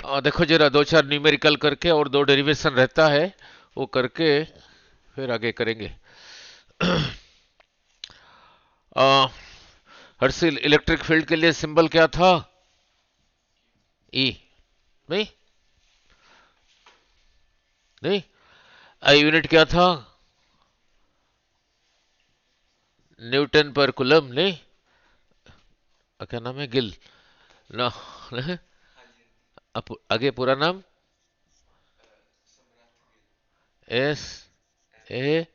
देखो जरा दो चार न्यूमेरिकल करके और दो डेरिवेशन रहता है, वो करके फिर आगे करेंगे। आ, हर्षिल, इलेक्ट्रिक फील्ड के लिए सिंबल क्या था? ई? नहीं, नहीं। आई यूनिट क्या था? Newton per coulomb? नहीं। क्या नाम है, गिल? ना। आगे पूरा नाम? S A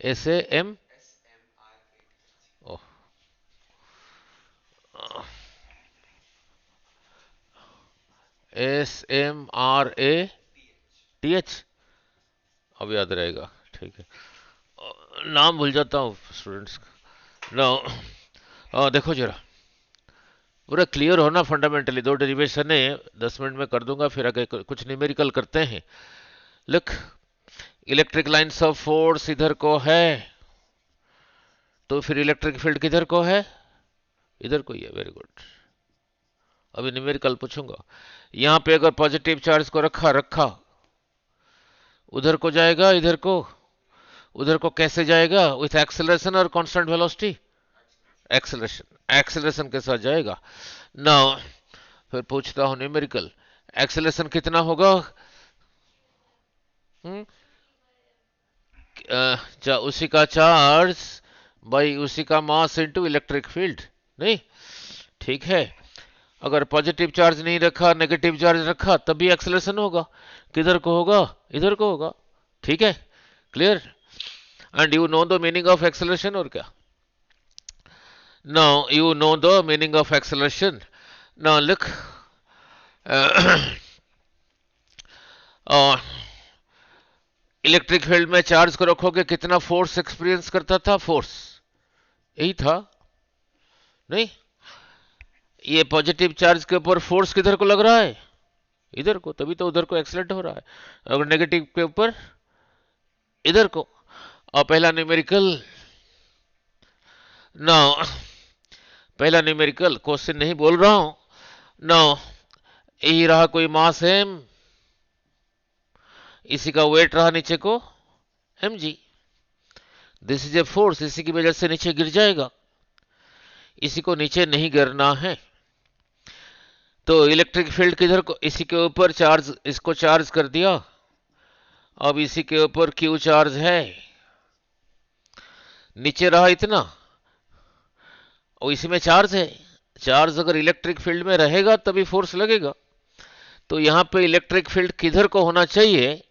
S A M? SMRATH? अब याद रहेगा, ठीक है। नाम भूल जाता हूँ स्टूडेंट्स का ना। देखो जरा, पूरा क्लियर होना फंडामेंटली। दो डेरिवेशन है, 10 मिनट में कर दूंगा, फिर आगे कुछ न्यूमेरिकल करते हैं। Look, electric lines of force इधर को है, तो फिर इलेक्ट्रिक फील्ड किधर को है? इधर को ही है। Very good. अभी न्यूमेरिकल पूछूंगा। यहां पे अगर पॉजिटिव चार्ज को रखा रखा, उधर को जाएगा, इधर को? उधर को कैसे जाएगा? विथ एक्सेलरेशन और कांस्टेंट वेलोसिटी? एक्सेलरेशन, एक्सेलरेशन के साथ जाएगा। नाउ फिर पूछता हूं न्यूमेरिकल, एक्सेलरेशन कितना होगा? हम्म उसी का चार्ज बाई उसी का मास इनटू इलेक्ट्रिक फील्ड। नहीं, ठीक है। अगर पॉजिटिव चार्ज नहीं रखा, नेगेटिव चार्ज रखा, तब भी एक्सेलरेशन होगा। किधर को होगा? इधर को होगा। ठीक है, clear? And you know the meaning of acceleration और क्या? Now you know the meaning of acceleration. Now look, electric field में चार्ज को रखोगे, कितना फोर्स एक्सपीरियंस करता था? फोर्स यही था, नहीं? ये पॉजिटिव चार्ज के ऊपर फोर्स किधर को लग रहा है? इधर को, तभी तो उधर को एक्सलेट हो रहा है। अगर नेगेटिव के ऊपर, इधर को। और पहला न्यूमेरिकल ना, पहला न्यूमेरिकल क्वेश्चन नहीं बोल रहा हूं ना। यही रहा कोई मास एम, इसी का वेट रहा नीचे को mg। This is a force, इसी की वजह से नीचे गिर जाएगा। इसी को नीचे नहीं गिरना है, तो इलेक्ट्रिक फील्ड किधर को? इसी के ऊपर चार्ज, इसको चार्ज कर दिया। अब इसी के ऊपर क्यू चार्ज है, नीचे रहा इतना, और इसी में चार्ज है। चार्ज अगर इलेक्ट्रिक फील्ड में रहेगा तभी फोर्स लगेगा। तो यहां पे इलेक्ट्रिक फील्ड किधर को होना चाहिए?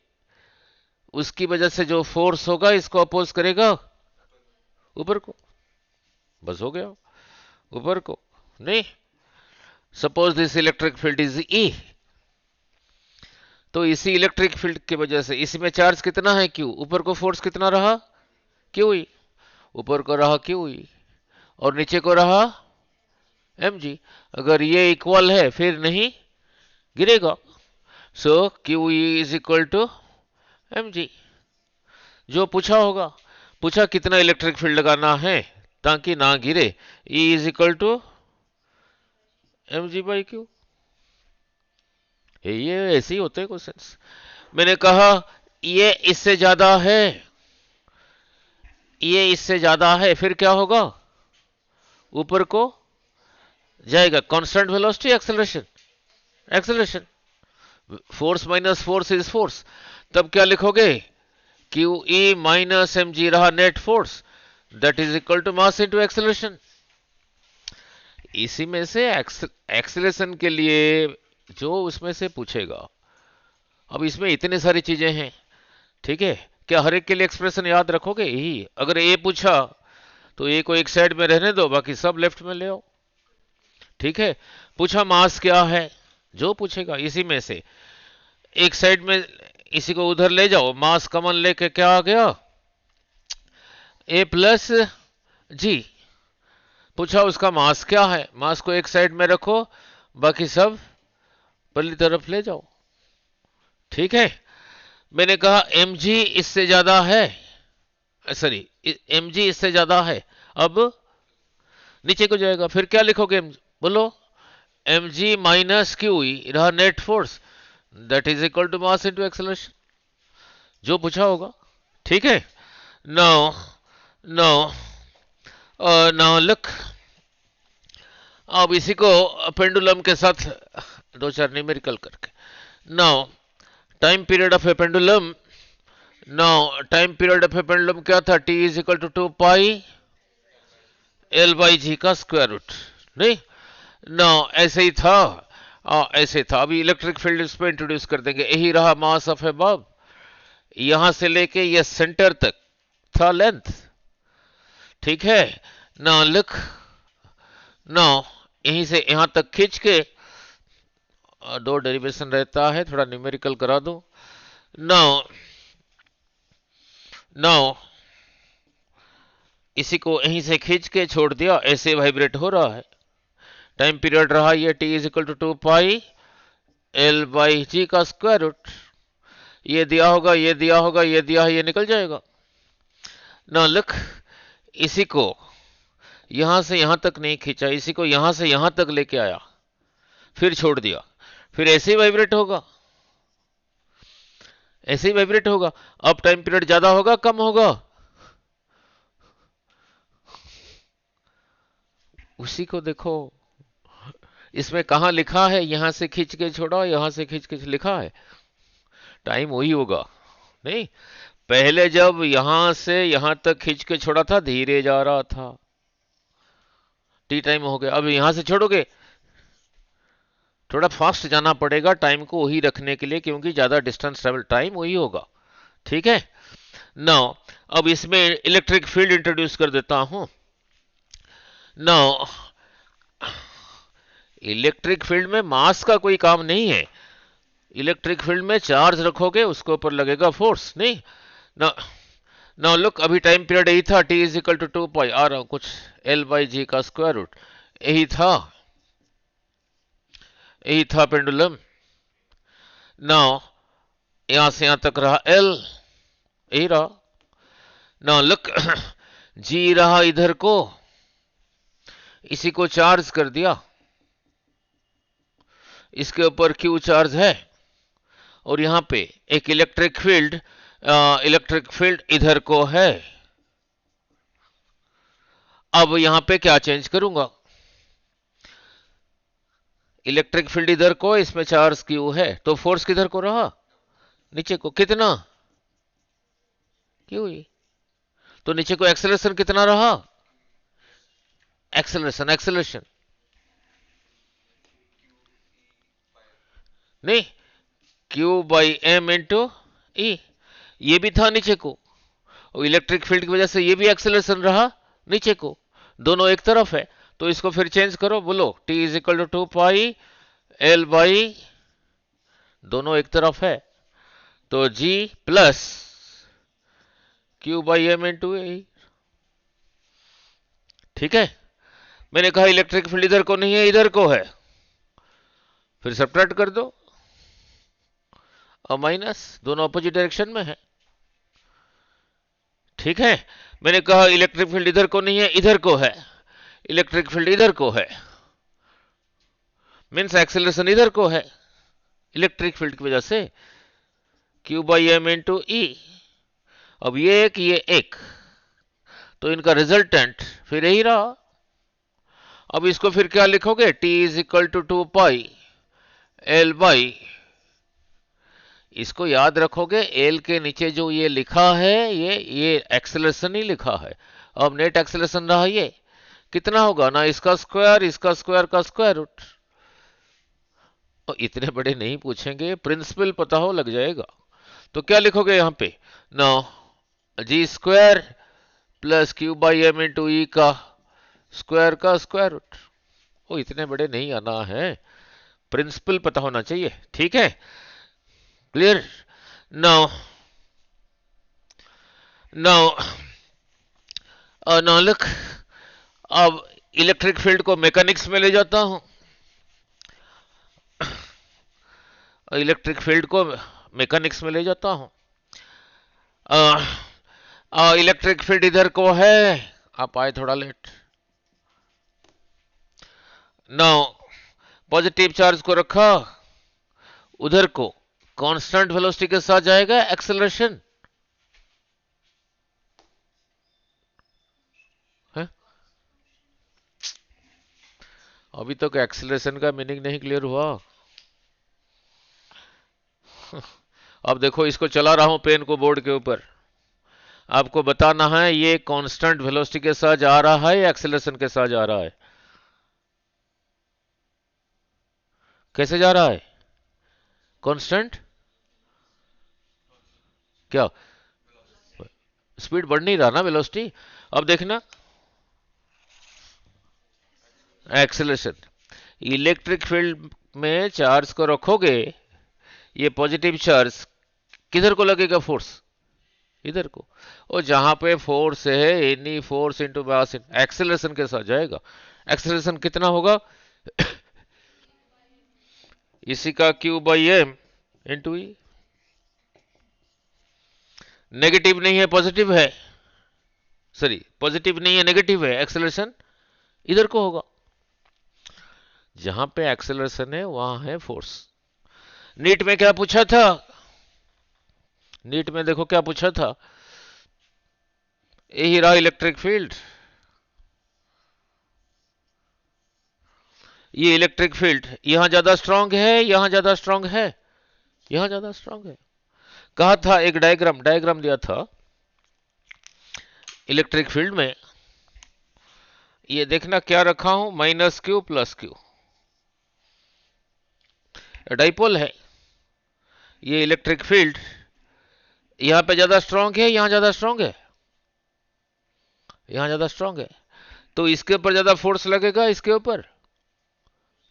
उसकी वजह से जो फोर्स होगा इसको अपोज करेगा, ऊपर को। बस हो गया, ऊपर को। नहीं, suppose this electric field is E, तो इसी इलेक्ट्रिक फील्ड की वजह से इसी में चार्ज कितना है? क्यू। ऊपर को फोर्स कितना रहा? Q E. ऊपर को रहा क्यू ई, और नीचे को रहा mg। अगर ये इक्वल है फिर नहीं गिरेगा। So Q E is equal to mg। जो पूछा होगा, पूछा कितना इलेक्ट्रिक फील्ड लगाना है ताकि ना गिरे, E is equal to mg by Q. ये ऐसे ही होते हैं क्वेश्चंस। मैंने कहा ये इससे ज्यादा है, ये इससे ज्यादा है, फिर क्या होगा? ऊपर को जाएगा। Constant velocity, acceleration? Acceleration. Force minus force is force. तब क्या लिखोगे? Q E minus M G रहा net force, that is equal to mass into acceleration. इसी में से एक्सेलरेशन के लिए जो उसमें से पूछेगा। अब इसमें इतनी सारी चीजें हैं, ठीक है? क्या हर एक के लिए एक्सप्रेशन याद रखोगे? यही अगर ए पूछा तो ए को एक साइड में रहने दो, बाकी सब लेफ्ट में ले आओ। ठीक है? पूछा मास क्या है, जो पूछेगा इसी में से एक साइड में, इसी को उधर ले जाओ, मास कॉमन लेके क्या आ गया? ए प्लस जी। पूछा उसका मास क्या है, मास को एक साइड में रखो, बाकी सब पहली तरफ ले जाओ। ठीक है? मैंने कहा mg इससे ज्यादा है, सॉरी mg इससे ज्यादा है। अब नीचे को जाएगा, फिर क्या लिखोगे? बोलो, mg माइनस क्यू ई रहा net force, that is equal to mass into acceleration, जो पूछा होगा। ठीक है, नाउ नाउ नाउ लुक, अब इसी को पेंडुलम के साथ दो चार न्यूमेरिकल करके, now time period of a pendulum, now time period of a pendulum क्या था, T is equal to 2 pi L by G का स्क्वायर रूट, नहीं ना, ऐसे ही था, ऐसे था। अभी इलेक्ट्रिक फील्ड इस पे इंट्रोड्यूस कर देंगे। यही रहा मास ऑफ ए बल्ब, यहां से लेके ये सेंटर तक था लेंथ। ठीक है ना, लिख ना, यहीं से यहां तक खींच के, दो डेरिवेशन रहता है, थोड़ा न्यूमेरिकल करा दो। नाउ नाउ इसी को यहीं से खींच के छोड़ दिया, ऐसे वाइब्रेट हो रहा है। टाइम पीरियड रहा ये T is equal to 2 pi L by G का स्क्वायर रूट, ये दिया होगा, ये दिया होगा, ये दिया है, ये निकल जाएगा ना। लिख, इसी को यहां से यहां तक नहीं खींचा, इसी को यहां से यहां तक लेके आया, फिर छोड़ दिया, फिर ऐसे ही वाइब्रेट होगा, ऐसे ही वाइब्रेट होगा। अब टाइम पीरियड ज्यादा होगा कम होगा, उसी को देखो, इसमें कहा लिखा है, यहां से खींच के छोड़ा, यहां से खींच के लिखा है, टाइम वही होगा। नहीं, पहले जब यहां से यहां तक खींच के छोड़ा था, धीरे जा रहा था, टी टाइम हो गया। अब यहां से छोड़ोगे, थोड़ा फास्ट जाना पड़ेगा टाइम को वही रखने के लिए, क्योंकि ज्यादा डिस्टेंस ट्रेवल, टाइम वही होगा। ठीक है, नाउ अब इसमें इलेक्ट्रिक फील्ड इंट्रोड्यूस कर देता हूं। नाउ इलेक्ट्रिक फील्ड में मास का कोई काम नहीं है, इलेक्ट्रिक फील्ड में चार्ज रखोगे, उसके ऊपर लगेगा फोर्स, नहीं ना। नाउ लुक, अभी टाइम पीरियड यही था, टी इज इक्वल टू 2 पाई, आ रहा हूं कुछ, एल बाई जी का स्क्वायर रूट, यही था, यही था पेंडुलम। नाउ यहां से यहां तक रहा एल, यही रहा। नाउ लुक, जी रहा इधर को, इसी को चार्ज कर दिया, इसके ऊपर क्यू चार्ज है, और यहां पे एक इलेक्ट्रिक फील्ड इधर को है। अब यहां पे क्या चेंज करूंगा, इलेक्ट्रिक फील्ड इधर को, इसमें चार्ज क्यू है, तो फोर्स किधर को रहा, नीचे को, कितना, क्यू ही, तो नीचे को एक्सेलरेशन कितना रहा, एक्सेलरेशन एक्सेलरेशन नहीं, क्यू बाई एम इंटू ई, ये भी था नीचे को, और इलेक्ट्रिक फील्ड की वजह से ये भी एक्सेलरेशन रहा नीचे को, दोनों एक तरफ है, तो इसको फिर चेंज करो, बोलो T is equal to 2 pi L by, दोनों एक तरफ है, तो G plus Q by M into A. ठीक है, मैंने कहा इलेक्ट्रिक फील्ड इधर को नहीं है, इधर को है, फिर सब्ट्रैक्ट कर दो, और माइनस, दोनों अपोजिट डायरेक्शन में है। ठीक है, मैंने कहा इलेक्ट्रिक फील्ड इधर को नहीं है, इधर को है, इलेक्ट्रिक फील्ड इधर को है, मीन्स एक्सेलरेशन इधर को है, इलेक्ट्रिक फील्ड की वजह से, क्यू बाई एम इंटू ई। अब ये एक, तो इनका रिजल्टेंट फिर यही रहा। अब इसको फिर क्या लिखोगे, T is equal to 2 pi L by, इसको याद रखोगे, एल के नीचे जो ये लिखा है, ये एक्सेलरेशन ही लिखा है। अब नेट एक्सेलरेशन रहा ये, कितना होगा ना, इसका स्क्वायर का स्क्वायर रूट। और इतने बड़े नहीं पूछेंगे, प्रिंसिपल पता हो लग जाएगा। तो क्या लिखोगे यहां पे, ना G square plus Q by M into E का स्क्वायर रूट। वो इतने बड़े नहीं आना है, प्रिंसिपल पता होना चाहिए। ठीक है, clear. Now now now look, अब इलेक्ट्रिक फील्ड को मैकेनिक्स में ले जाता हूं, इलेक्ट्रिक फील्ड को मैकेनिक्स में ले जाता हूं। इलेक्ट्रिक फील्ड इधर को है, आप आए थोड़ा लेट। नाउ पॉजिटिव चार्ज को रखा, उधर को कांस्टेंट वेलोसिटी के साथ जाएगा एक्सेलरेशन है। अभी तक एक्सेलरेशन का मीनिंग नहीं क्लियर हुआ। अब देखो, इसको चला रहा हूं पेन को बोर्ड के ऊपर, आपको बताना है ये कांस्टेंट वेलोसिटी के साथ जा रहा है या एक्सेलरेशन के साथ जा रहा है। कैसे जा रहा है? कांस्टेंट क्या? स्पीड बढ़ नहीं रहा ना, वेलोसिटी। अब देखना, एक्सेलरेशन, इलेक्ट्रिक फील्ड में चार्ज को रखोगे, ये पॉजिटिव चार्ज किधर को लगेगा? फोर्स इधर को। और जहां पे फोर्स है, any force into mass acceleration के साथ जाएगा। एक्सेलरेशन कितना होगा? इसी का Q by M into E. Negative नहीं है पॉजिटिव है, सॉरी पॉजिटिव नहीं है नेगेटिव है, एक्सेलरेशन इधर को होगा। जहां पे एक्सेलरेशन है वहां है फोर्स। नीट में क्या पूछा था? नीट में देखो क्या पूछा था, यही रहा इलेक्ट्रिक फील्ड। ये इलेक्ट्रिक फील्ड यहां ज्यादा स्ट्रांग है, यहां ज्यादा स्ट्रांग है, यहां ज्यादा स्ट्रांग है। कहा था, एक डायग्राम दिया था इलेक्ट्रिक फील्ड में। ये देखना क्या रखा हूं, minus Q plus Q, dipole है। ये इलेक्ट्रिक फील्ड यहां पे ज्यादा स्ट्रांग है, यहां ज्यादा स्ट्रांग है, यहां ज्यादा स्ट्रांग है। तो इसके ऊपर ज्यादा फोर्स लगेगा, इसके ऊपर,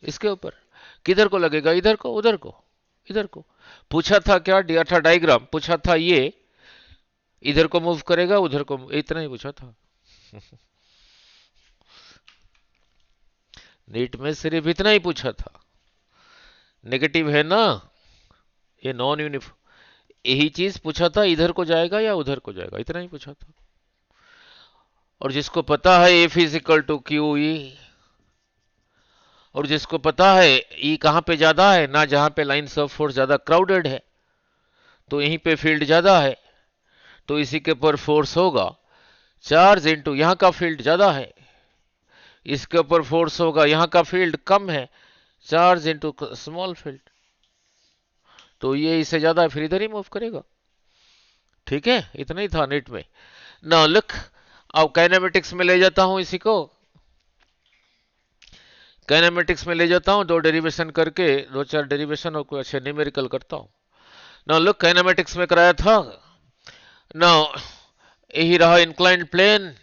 इसके ऊपर। किधर को लगेगा? इधर को, उधर को, इधर को। पूछा था क्या दिया था? डायग्राम पूछा था, ये इधर को मूव करेगा, उधर को, इतना ही पूछा था। नीट में सिर्फ इतना ही पूछा था। नेगेटिव है ना, ये नॉन यूनिफॉर्म, यही चीज पूछा था, इधर को जाएगा या उधर को जाएगा, इतना ही पूछा था। और जिसको पता है F is equal to Q E, और जिसको पता है ई कहां पे ज्यादा है ना, जहां पे लाइंस ऑफ फोर्स ज्यादा क्राउडेड है, तो यहीं पे फील्ड ज्यादा है, तो इसी के ऊपर फोर्स होगा चार्ज इनटू, यहां का फील्ड ज्यादा है, इसके ऊपर फोर्स होगा, यहां का फील्ड कम है, चार्ज इनटू स्मॉल फील्ड। तो ये इससे ज्यादा है, फिर इधर ही मूव करेगा। ठीक है, इतना ही था नीट में। ना लुक, अब काइनेमेटिक्स में ले जाता हूं इसी को, काइनेमेटिक्स में ले जाता हूं, दो डेरिवेशन करके, दो चार डेरिवेशन और कोई अच्छे न्यूमेरिकल करता हूं। ना लुक, काइनेमेटिक्स में कराया था ना, यही रहा इंक्लाइंड प्लेन,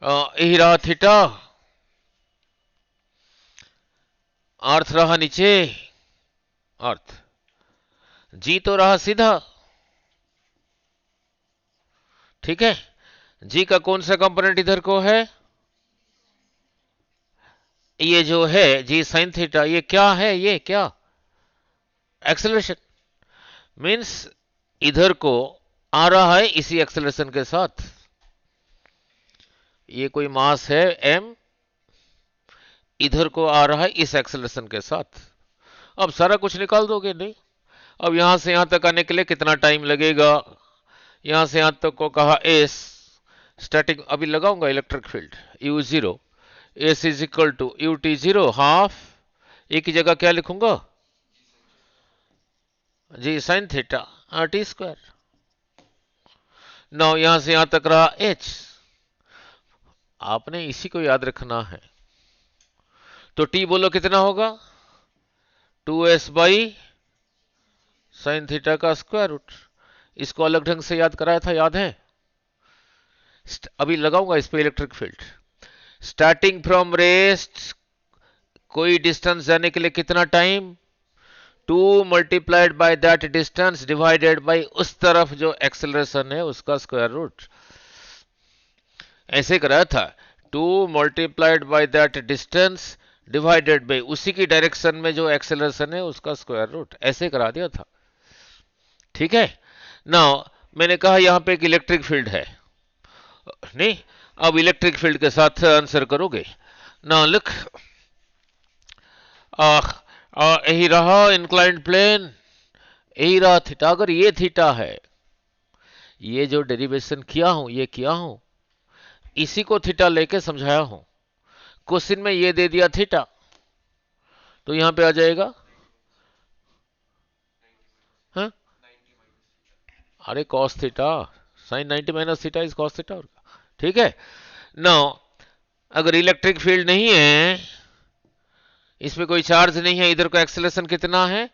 यही रहा थीटा, अर्थ रहा नीचे, अर्थ, जी तो रहा सीधा। ठीक है, जी का कौन सा कंपोनेंट इधर को है? ये जो है जी साइन थीटा, ये क्या है? ये क्या? एक्सेलरेशन। मीन्स इधर को आ रहा है इसी एक्सेलरेशन के साथ। ये कोई मास है m, इधर को आ रहा है इस एक्सेलरेशन के साथ। अब सारा कुछ निकाल दोगे? नहीं। अब यहां से यहां तक आने के लिए कितना टाइम लगेगा? यहां से यहां तक को कहा एस, स्टैटिक, अभी लगाऊंगा electric field U zero, S is equal to U T zero half, एक की जगह क्या लिखूंगा? G sine theta T square. नौ यहां से यहां तक रहा एच, आपने इसी को याद रखना है। तो टी बोलो कितना होगा? 2s बाई साइन थीटा का स्क्वायर रूट। इसको अलग ढंग से याद कराया था, याद है? अभी लगाऊंगा इस पे electric field. Starting from rest, कोई डिस्टेंस जाने के लिए कितना time? 2 multiplied by that distance divided by उस तरफ जो एक्सेलरेशन है उसका स्क्वायर रूट। ऐसे कराया था, 2 multiplied by that distance divided by उसी की डायरेक्शन में जो एक्सेलरेशन है उसका स्क्वायर रूट, ऐसे करा दिया था। ठीक है ना, मैंने कहा यहां पे एक इलेक्ट्रिक फील्ड है, नहीं, अब इलेक्ट्रिक फील्ड के साथ आंसर करोगे। ना लिख, यही रहा इंक्लाइंड प्लेन, यही रहा थीटा। अगर ये थीटा है, ये जो डेरिवेशन किया हूं ये किया हूं, इसी को थीटा लेके समझाया हूं। क्वेश्चन में ये दे दिया थीटा, तो यहां पे आ जाएगा, हाँ? अरे cos theta, sine 90 minus theta is cos theta. ठीक है। नाउ अगर इलेक्ट्रिक फील्ड नहीं है, इसमें कोई चार्ज नहीं है, इधर को एक्सेलरेशन कितना है,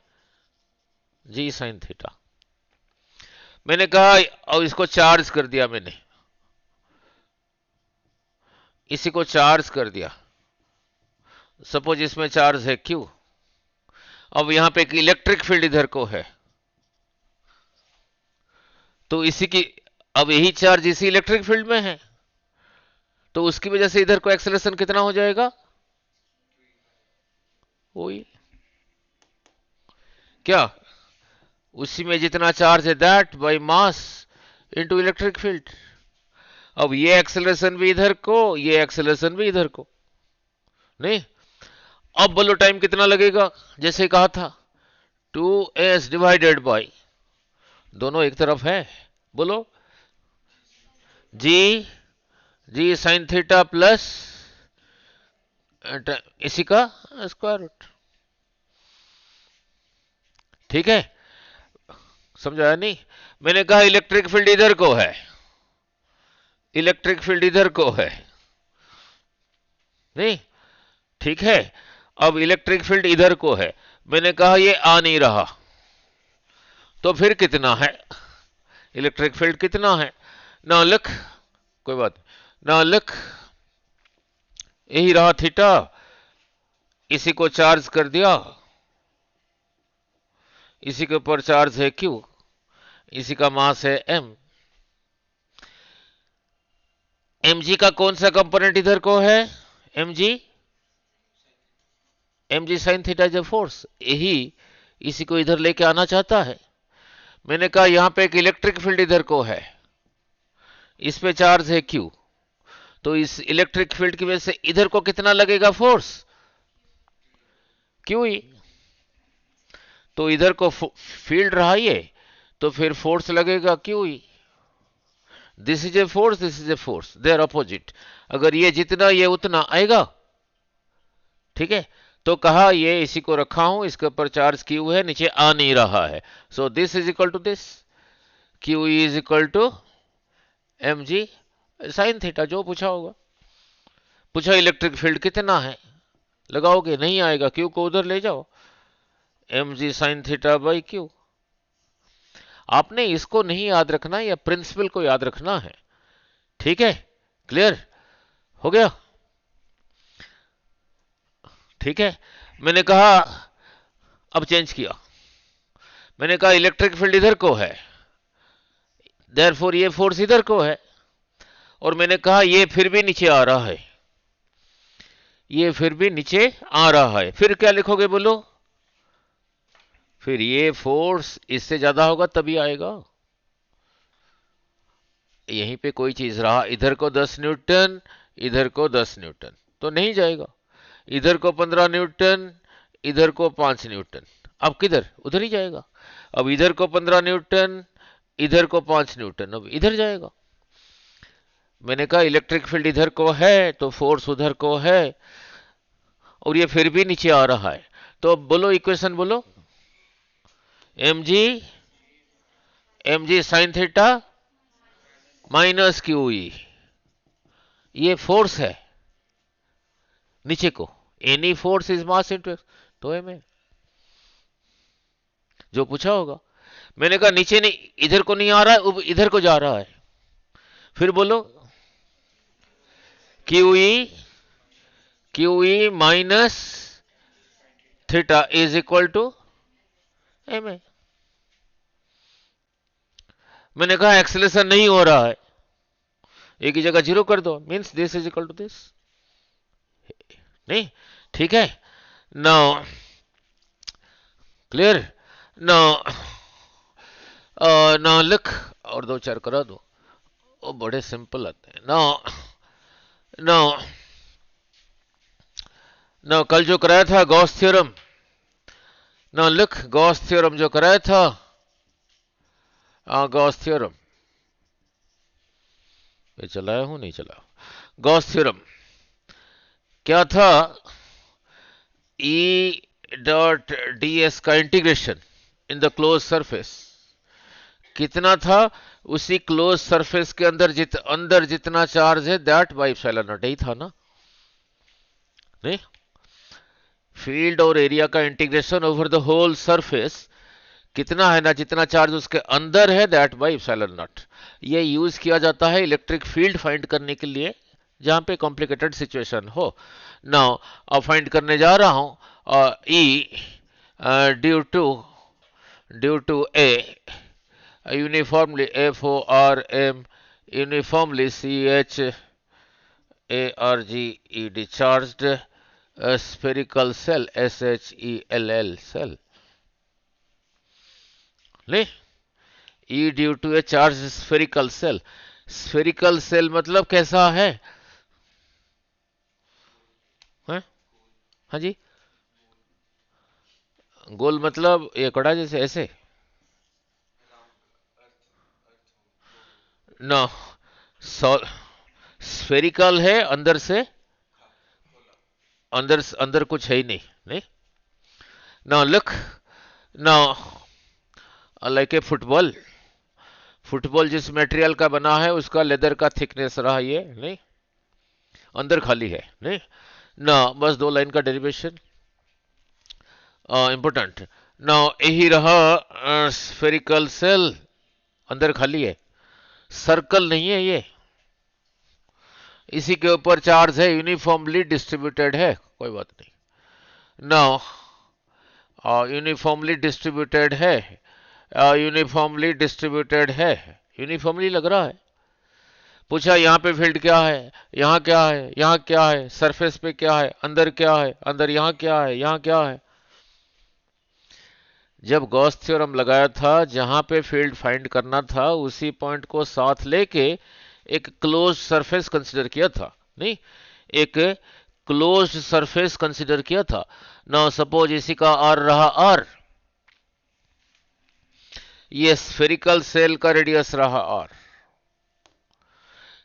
जी साइन थीटा। मैंने कहा और इसको चार्ज कर दिया, मैंने इसी को चार्ज कर दिया, सपोज इसमें चार्ज है क्यू। अब यहां पे एक इलेक्ट्रिक फील्ड इधर को है, तो इसी की, अब यही चार्ज इसी इलेक्ट्रिक फील्ड में है, तो उसकी वजह से इधर को एक्सेलरेशन कितना हो जाएगा, वही क्या, उसी में जितना चार्ज है that by mass into electric field. अब ये एक्सेलरेशन भी इधर को, ये एक्सेलरेशन भी इधर को, नहीं। अब बोलो टाइम कितना लगेगा, जैसे कहा था 2s डिवाइडेड बाई, दोनों एक तरफ है, बोलो जी, जी साइन थीटा प्लस इसी का स्क्वायर रूट। ठीक है, समझाया नहीं? मैंने कहा इलेक्ट्रिक फील्ड इधर को है, इलेक्ट्रिक फील्ड इधर को है, नहीं? ठीक है। अब इलेक्ट्रिक फील्ड इधर को है, मैंने कहा ये आ नहीं रहा, तो फिर कितना है इलेक्ट्रिक फील्ड, कितना है, ना लिख, कोई बात ना लिख, यही रहा थीटा, इसी को चार्ज कर दिया, इसी के ऊपर चार्ज है क्यू, इसी का मास है एम। एम जी का कौन सा कंपोनेंट इधर को है, M G, M G sine theta जो फोर्स, यही इसी को इधर लेके आना चाहता है। मैंने कहा यहां पे एक इलेक्ट्रिक फील्ड इधर को है, इस पे चार्ज है क्यू, तो इस इलेक्ट्रिक फील्ड की वजह से इधर को कितना लगेगा फोर्स, क्यू ही। तो इधर को फील्ड रहा ये, तो फिर फोर्स लगेगा क्यू ही। This is a force, this is a force, they are opposite. अगर ये जितना ये उतना आएगा, ठीक है। तो कहा ये इसी को रखा हूं, इसके ऊपर चार्ज क्यू है, नीचे आ नहीं रहा है, so this is equal to this, Q is equal to M G sine theta, जो पूछा होगा। पूछा इलेक्ट्रिक फील्ड कितना है, लगाओगे, नहीं आएगा, क्यू को उधर ले जाओ, M G sine theta by Q. आपने इसको नहीं याद रखना, या प्रिंसिपल को याद रखना है, ठीक है। क्लियर हो गया? ठीक है। मैंने कहा, अब चेंज किया, मैंने कहा इलेक्ट्रिक फील्ड इधर को है, देयरफॉर ये फोर्स इधर को है, और मैंने कहा ये फिर भी नीचे आ रहा है, ये फिर भी नीचे आ रहा है, फिर क्या लिखोगे बोलो, फिर ये फोर्स इससे ज्यादा होगा तभी आएगा। यहीं पे कोई चीज रहा, इधर को 10 न्यूटन, इधर को 10 न्यूटन, तो नहीं जाएगा। इधर को 15 न्यूटन, इधर को 5 न्यूटन, अब किधर, उधर ही जाएगा। अब इधर को 15 न्यूटन, इधर को 5 न्यूटन, अब इधर जाएगा। मैंने कहा इलेक्ट्रिक फील्ड इधर को है, तो फोर्स उधर को है, और ये फिर भी नीचे आ रहा है, तो अब बोलो इक्वेशन बोलो, M G sine theta minus Q E, ये फोर्स है नीचे को, any force is mass into, तो एम है, जो पूछा होगा। मैंने कहा नीचे नहीं, इधर को नहीं आ रहा है, इधर को जा रहा है, फिर बोलो Q E minus theta is equal to M A. मैंने कहा एक्सेलरेशन नहीं हो रहा है, एक ही जगह जीरो कर दो, means this is equal to this, नहीं? ठीक है। Now clear? नाउ नाउ लिख, और दो चार करा दो, वो बड़े सिंपल आते हैं। नाउ नाउ ना कल जो कराया था गॉस थ्योरम, ना लिख गॉस थ्योरम जो कराया था, गॉस थ्योरम ये चलाया हूं नहीं चला। गॉस थ्योरम क्या था? ई डॉट डी एस का integration in the close surface कितना था? उसी क्लोज सरफेस के अंदर जितना चार्ज है दैट बाई एप्सिलॉन नॉट, यही था ना? नहीं, फील्ड और एरिया का integration over the whole surface कितना है ना, जितना चार्ज उसके अंदर है दैट बाई एप्सिलॉन नॉट। ये यूज किया जाता है इलेक्ट्रिक फील्ड फाइंड करने के लिए जहां पे कॉम्प्लिकेटेड सिचुएशन हो। नाउ अब फाइंड करने जा रहा हूं E due to a uniformly FORM uniformly CHARGE charged a spherical cell SHELL cell ले E due to a charged spherical cell। spherical cell मतलब कैसा है? हाँ जी, गोल मतलब ये कड़ा जैसे ऐसे ना, स्फेरिकल है अंदर से, अंदर अंदर कुछ है ही नहीं, नहीं ना लुक ना, लाइक ए फुटबॉल, फुटबॉल जिस मटेरियल का बना है उसका लेदर का थिकनेस रहा ये, नहीं अंदर खाली है, नहीं ना, बस दो लाइन का डेरिवेशन इंपोर्टेंट ना, यही रहा स्फेरिकल सेल अंदर खाली है, सर्कल नहीं है ये, इसी के ऊपर चार्ज है, यूनिफॉर्मली डिस्ट्रीब्यूटेड है, कोई बात नहीं ना, यूनिफॉर्मली डिस्ट्रीब्यूटेड है, यूनिफॉर्मली डिस्ट्रीब्यूटेड है, यूनिफॉर्मली लग रहा है। पूछा यहाँ पे फील्ड क्या है, यहाँ क्या है, यहाँ क्या है, सरफेस पे क्या है, अंदर क्या है, अंदर यहाँ क्या है, यहाँ क्या है। जब गॉस थ्योरम लगाया था जहां पे फील्ड फाइंड करना था उसी पॉइंट को साथ लेके एक क्लोज सरफेस कंसिडर किया था, नहीं एक क्लोज सरफेस कंसिडर किया था ना। सपोज इसी का आर रहा आर, ये स्फेरिकल सेल का रेडियस रहा आर।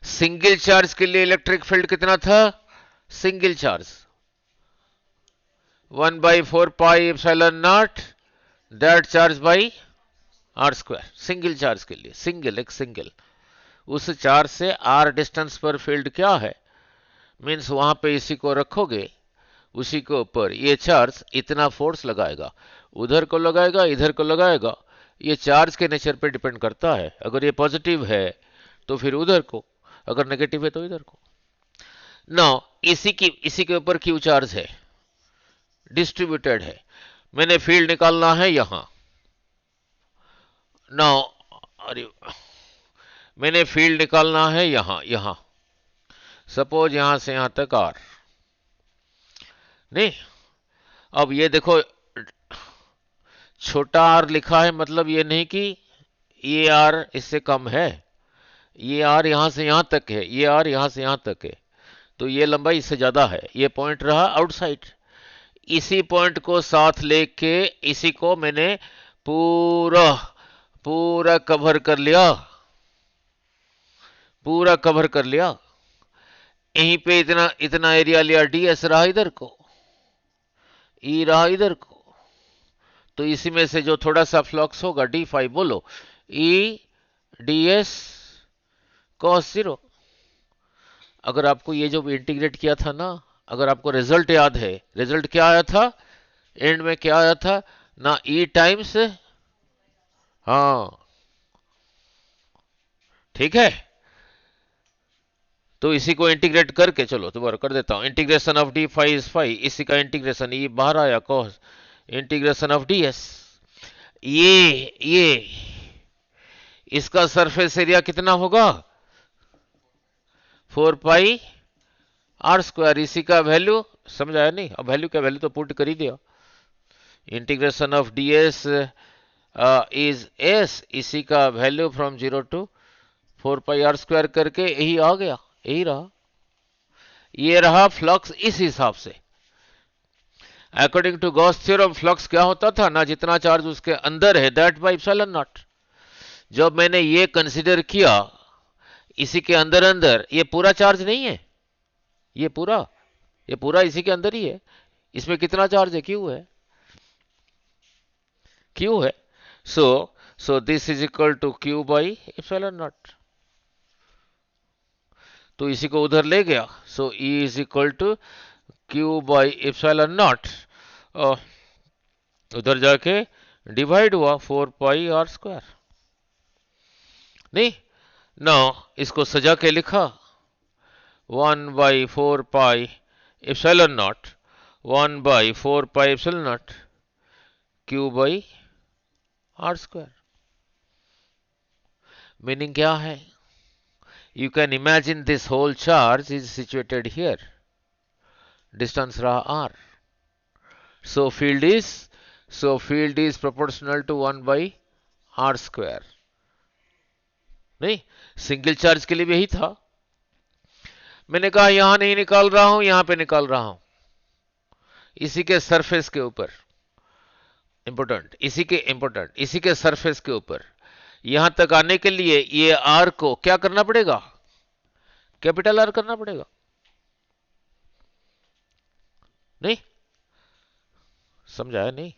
सिंगल चार्ज के लिए इलेक्ट्रिक फील्ड कितना था? Single charge 1/4 pi epsilon naught that charge by R square. Single charge के लिए सिंगल, एक सिंगल, उस चार्ज से आर डिस्टेंस पर फील्ड क्या है, मीन्स वहां पे इसी को रखोगे, उसी के ऊपर ये चार्ज इतना फोर्स लगाएगा, उधर को लगाएगा, इधर को लगाएगा। ये चार्ज के नेचर पे डिपेंड करता है, अगर ये पॉजिटिव है तो फिर उधर को, अगर नेगेटिव है तो इधर को। नाउ इसी के ऊपर क्यू चार्ज है, डिस्ट्रीब्यूटेड है, मैंने फील्ड निकालना है यहां। नाउ अरे मैंने फील्ड निकालना है यहां, यहां सपोज यहां से यहां तक आर, नहीं अब ये देखो छोटा आर लिखा है, मतलब ये नहीं कि ये आर इससे कम है, ये आर यहां से यहां तक है, ये आर यहां से यहां तक है, तो ये लंबाई इससे ज्यादा है, ये पॉइंट रहा आउटसाइड। इसी पॉइंट को साथ लेके इसी को मैंने पूरा पूरा कवर कर लिया, पूरा कवर कर लिया, यहीं पे इतना इतना एरिया लिया, डीएस रहा इधर को, ई रहा इधर को, तो इसी में से जो थोड़ा सा फ्लक्स होगा डी फाइव, बोलो E D S cos zero. अगर आपको ये जो इंटीग्रेट किया था ना, अगर आपको रिजल्ट याद है, रिजल्ट क्या आया था एंड में, क्या आया था ना, ई टाइम्स, हाँ ठीक है। तो इसी को इंटीग्रेट करके, चलो दोबारा कर देता हूं, integration of D five is five, इसी का इंटीग्रेशन, ये बाहर आया cos, integration of D S, ये इसका सरफेस एरिया कितना होगा 4 पाई आर स्क्वायर, इसी का वैल्यू समझ आया नहीं, अब वैल्यू का वैल्यू तो पुट कर ही दिया, integration of D S is S, इसी का value from 0 to 4 pi R square करके यही आ गया, यही रहा, ये रहा फ्लक्स इस हिसाब से, according to Gauss theorem flux क्या होता था ना, जितना चार्ज उसके अंदर है दैट बाय एप्सिलॉन नॉट। जब मैंने ये कंसिडर किया इसी के अंदर अंदर, ये पूरा चार्ज नहीं है, ये पूरा इसी के अंदर ही है, इसमें कितना चार्ज है, क्यू है, क्यू है। So this is equal to Q by epsilon naught. तो इसी को उधर ले गया, so E is equal to Q by epsilon naught, उधर जाके डिवाइड हुआ 4πr²। नहीं ना, इसको सजा के लिखा 1/4π epsilon naught 1/4π epsilon naught Q by r²। Meaning क्या है, you can imagine this whole charge is situated here, distance रहा r, so field is proportional to 1/r²। नहीं, सिंगल चार्ज के लिए भी यही था, मैंने कहा यहां नहीं निकाल रहा हूं, यहां पे निकाल रहा हूं, इसी के सरफेस के ऊपर, इसी के सरफेस के ऊपर यहां तक आने के लिए ये आर को क्या करना पड़ेगा, कैपिटल आर करना पड़ेगा। नहीं समझाया नहीं,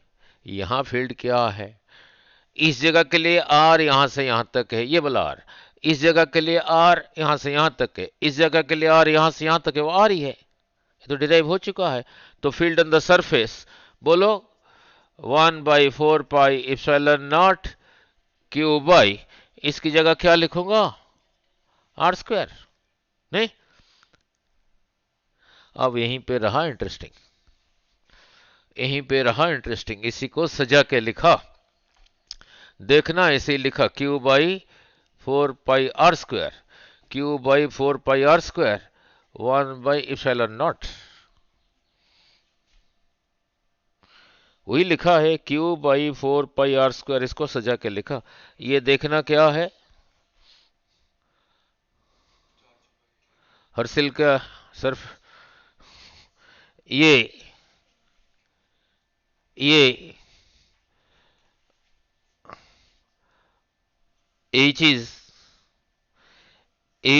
यहां फील्ड क्या है, इस जगह के लिए आर यहां से यहां तक है, ये वाला आर, इस जगह के लिए आर यहां से यहां तक है, इस जगह के लिए आर यहां से यहां तक है, वो आर ही है, ये तो डिराइव हो चुका है। तो फील्ड ऑन द सरफेस बोलो 1/4π एप्सिलॉन नॉट क्यू बाई, इसकी जगह क्या लिखूंगा, r²। नहीं, अब यहीं पे रहा इंटरेस्टिंग, इसी को सजा के लिखा, देखना ऐसे ही लिखा Q by 4πr², Q by 4πr², 1/एप्सिलॉन नॉट, वही लिखा है क्यू बाई 4πr², इसको सजा के लिखा। ये देखना क्या है, हर्सिल का सिर्फ ये यही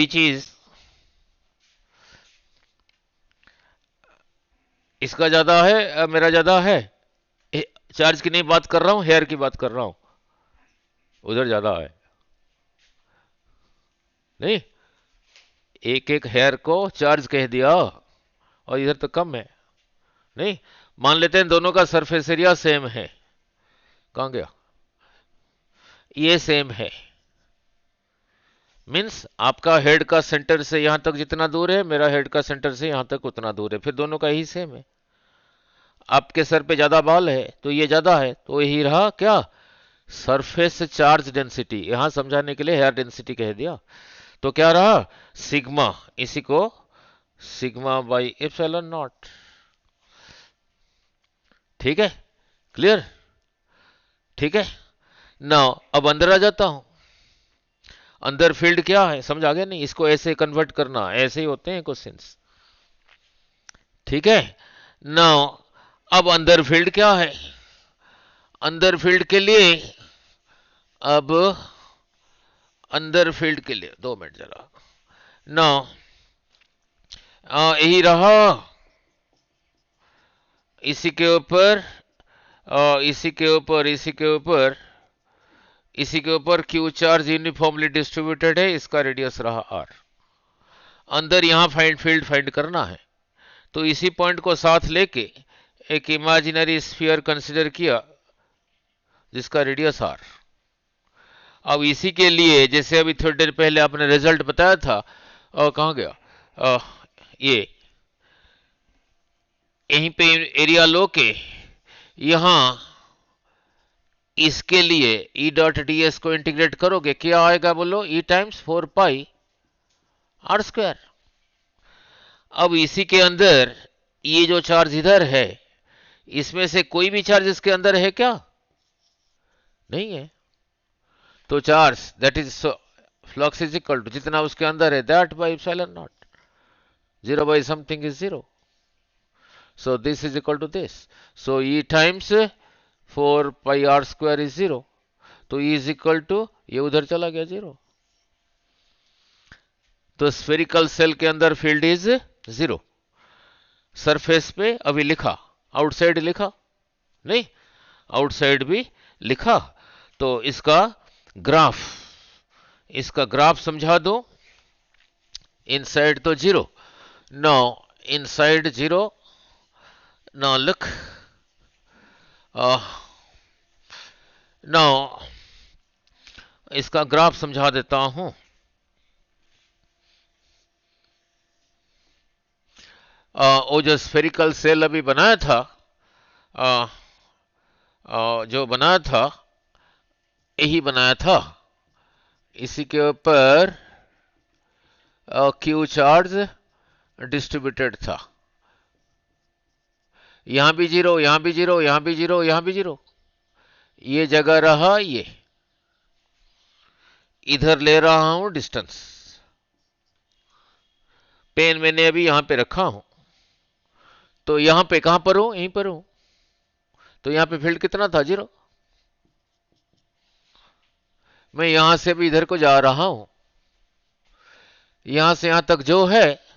चीज इसका ज्यादा है, मेरा ज्यादा है, चार्ज की नहीं बात कर रहा हूं, हेयर की बात कर रहा हूं, उधर ज्यादा है। नहीं, एक एक हेयर को चार्ज कह दिया और इधर तो कम है। नहीं, मान लेते हैं दोनों का सरफेस एरिया सेम है, कहां गया, ये सेम है, मीन्स आपका हेड का सेंटर से यहां तक जितना दूर है, मेरा हेड का सेंटर से यहां तक उतना दूर है, फिर दोनों का ही सेम है। आपके सर पे ज्यादा बाल है तो ये ज्यादा है, तो यही रहा क्या, सरफेस चार्ज डेंसिटी, यहां समझाने के लिए हेयर डेंसिटी कह दिया। तो क्या रहा, सिग्मा, इसी को सिग्मा बाई एप्सिलॉन नॉट। ठीक है, क्लियर, ठीक है। नाउ अब अंदर आ जाता हूं, अंदर फील्ड क्या है, समझ आ गया नहीं, इसको ऐसे कन्वर्ट करना, ऐसे ही होते हैं क्वेश्चंस। ठीक है, नाउ अब अंदर फील्ड क्या है, अंदर फील्ड के लिए, अब अंदर फील्ड के लिए 2 मिनट जरा, नाउ यही रहा, इसी के ऊपर क्यू चार्ज यूनिफॉर्मली डिस्ट्रीब्यूटेड है, इसका रेडियस रहा आर, अंदर यहां फील्ड फाइंड करना है, तो इसी पॉइंट को साथ लेके एक इमेजिनरी स्फीयर कंसीडर किया जिसका रेडियस आर। अब इसी के लिए जैसे अभी थोड़ी देर पहले आपने रिजल्ट बताया था, कहां गया, ये यहीं पे एरिया लो के यहां इसके लिए ई डॉट डी एस को इंटीग्रेट करोगे, क्या आएगा बोलो, ई टाइम्स 4πr²। अब इसी के अंदर ये जो चार्ज इधर है, इसमें से कोई भी चार्ज इसके अंदर है क्या, नहीं है, तो charge that is flux is equal to जितना उसके अंदर है that by epsilon naught, 0 by something is 0। So this is equal to this. So E times 4 pi r square is 0. तो E is equal to, ये उधर चला गया 0. तो स्फेरिकल सेल के अंदर फील्ड इज 0. सरफेस पे अभी लिखा, आउटसाइड लिखा नहीं, आउटसाइड भी लिखा. तो इसका ग्राफ समझा दो. इनसाइड तो 0. No inside 0. No look, no इसका ग्राफ समझा देता हूं. वो जो स्फेरिकल सेल अभी बनाया था, जो बनाया था, यही बनाया था. इसी के ऊपर क्यू चार्ज डिस्ट्रीब्यूटेड था. यहां भी 0, यहां भी 0, यहां भी 0, यहां भी 0. ये जगह रहा, ये इधर ले रहा हूं डिस्टेंस. पेन मैंने अभी यहां पे रखा हूं. तो यहां पे कहां पर हूं, यहीं पर हूं. तो यहां पे फील्ड कितना था, 0. मैं यहां से भी इधर को जा रहा हूं. यहां से यहां तक जो है,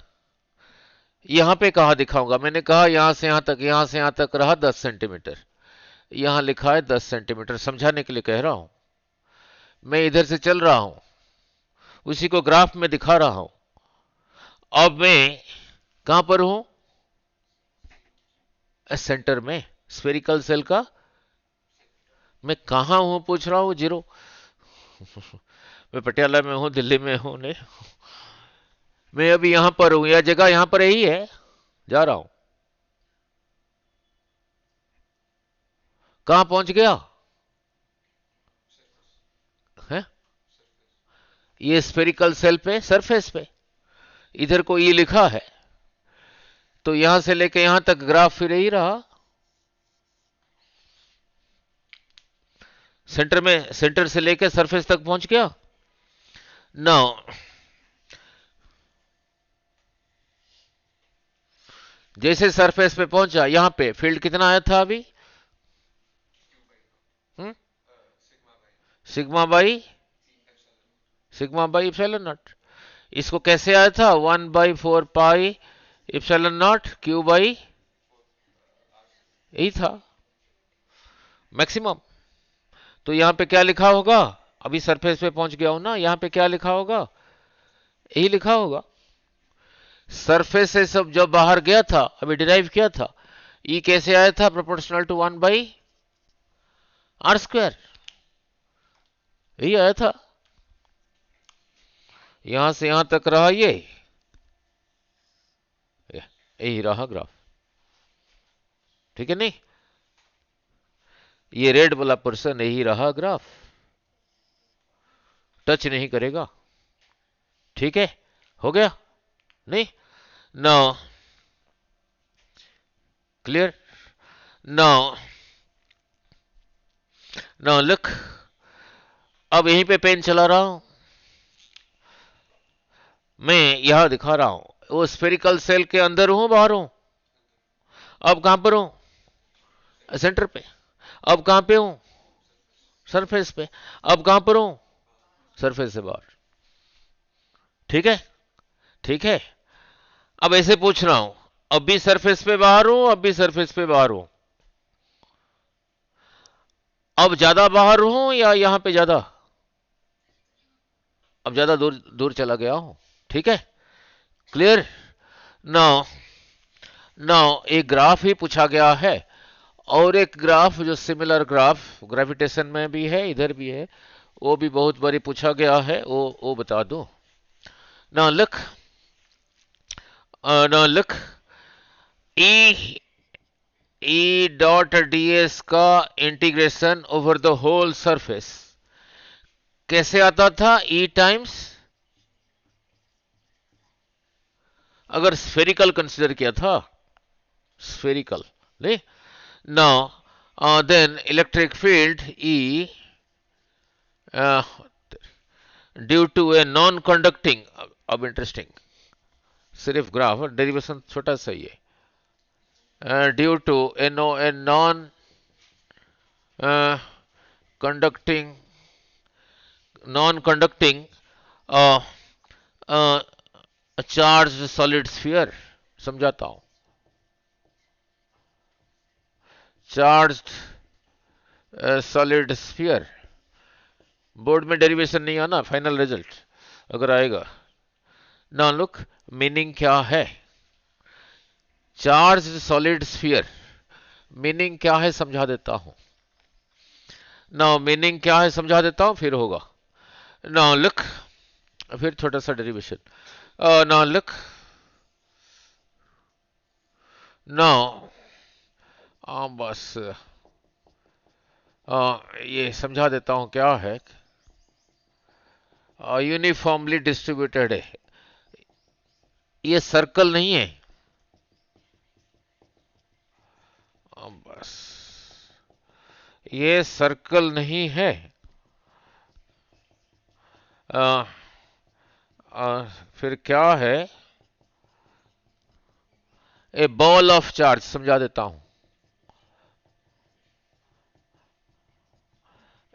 यहां पे कहा दिखाऊंगा. मैंने कहा यहां से यहां तक रहा 10 सेंटीमीटर. यहां लिखा है 10 सेंटीमीटर. समझाने के लिए कह रहा हूं. मैं इधर से चल रहा हूं, उसी को ग्राफ में दिखा रहा हूं. अब मैं कहां पर हूं, सेंटर में स्फेरिकल सेल का. मैं कहां हूं पूछ रहा हूं, 0. मैं पटियाला में हूं, दिल्ली में हूं, नहीं. मैं अभी यहां पर हूं, यह जगह यहां पर यही है, जा रहा हूं. कहां पहुंच गया है, ये स्फेरिकल सेल पे, सरफेस पे. इधर को ये लिखा है. तो यहां से लेके यहां तक ग्राफ फिर यही रहा. सेंटर से लेके सरफेस तक पहुंच गया. नाउ जैसे सरफेस पे पहुंचा, यहां पे फील्ड कितना आया था अभी, सिग्मा बाई इप्सिलॉन नॉट. इसको कैसे आया था, 1/4 पाई इप्सिलॉन नॉट क्यू बाई, यही था मैक्सिमम. तो यहां पे क्या लिखा होगा, अभी सरफेस पे पहुंच गया हूं ना, यहां पे क्या लिखा होगा, यही लिखा होगा. सरफेस से सब जब बाहर गया था, अभी डिराइव किया था, ई कैसे आया था, प्रोपोर्शनल टू 1/r², यही आया था. यहां से यहां तक रहा, यही रहा ग्राफ. ठीक है नहीं, ये रेड वाला पर्सन यही रहा ग्राफ, टच नहीं करेगा. ठीक है, हो गया नहीं. Now clear. नाउ लुक, अब यहीं पे पेन चला रहा हूं. मैं यहां दिखा रहा हूं, वो स्फेरिकल सेल के अंदर हूं, बाहर हूं. अब कहां पर हूं, सेंटर पे. अब कहां पे हूं, सरफेस पे. अब कहां पर हूं, सरफेस से बाहर. ठीक है, ठीक है. अब ऐसे पूछ रहा हूं, अब भी सरफेस पे बाहर हूं, अब भी सरफेस पे बाहर हूं. अब ज्यादा बाहर हूं या यहां पे ज्यादा, अब ज्यादा दूर दूर चला गया हूं. ठीक है, क्लियर. नाउ एक ग्राफ ही पूछा गया है, और एक ग्राफ जो सिमिलर ग्राफ ग्रेविटेशन में भी है, इधर भी है, वो भी बहुत बारी पूछा गया है, वो बता दो. Now look, E dot ds का integration over the whole surface कैसे आता था, ई टाइम्स, अगर स्फेरिकल कंसीडर किया था, स्फेरिकल नहीं. Now then electric field E due to a non conducting. अब इंटरेस्टिंग, सिर्फ ग्राफ, डेरिवेशन छोटा सा ही है. due to a non conducting non-conducting uh, uh, charged solid sphere. समझाता हूं. Charged solid sphere. बोर्ड में डेरिवेशन नहीं आना, फाइनल रिजल्ट अगर आएगा. ना लुक, मीनिंग क्या है? चार्ज्ड सॉलिड स्फीयर मीनिंग क्या है समझा देता हूं. ना मीनिंग क्या है समझा देता हूं, फिर होगा. ना लुक, फिर छोटा सा डेरिवेशन. ना लुक, ना बस ये समझा देता हूं क्या है. यूनिफॉर्मली डिस्ट्रीब्यूटेड है. ये सर्कल नहीं है. बस ये सर्कल नहीं है. फिर क्या है? ए बॉल ऑफ चार्ज. समझा देता हूं.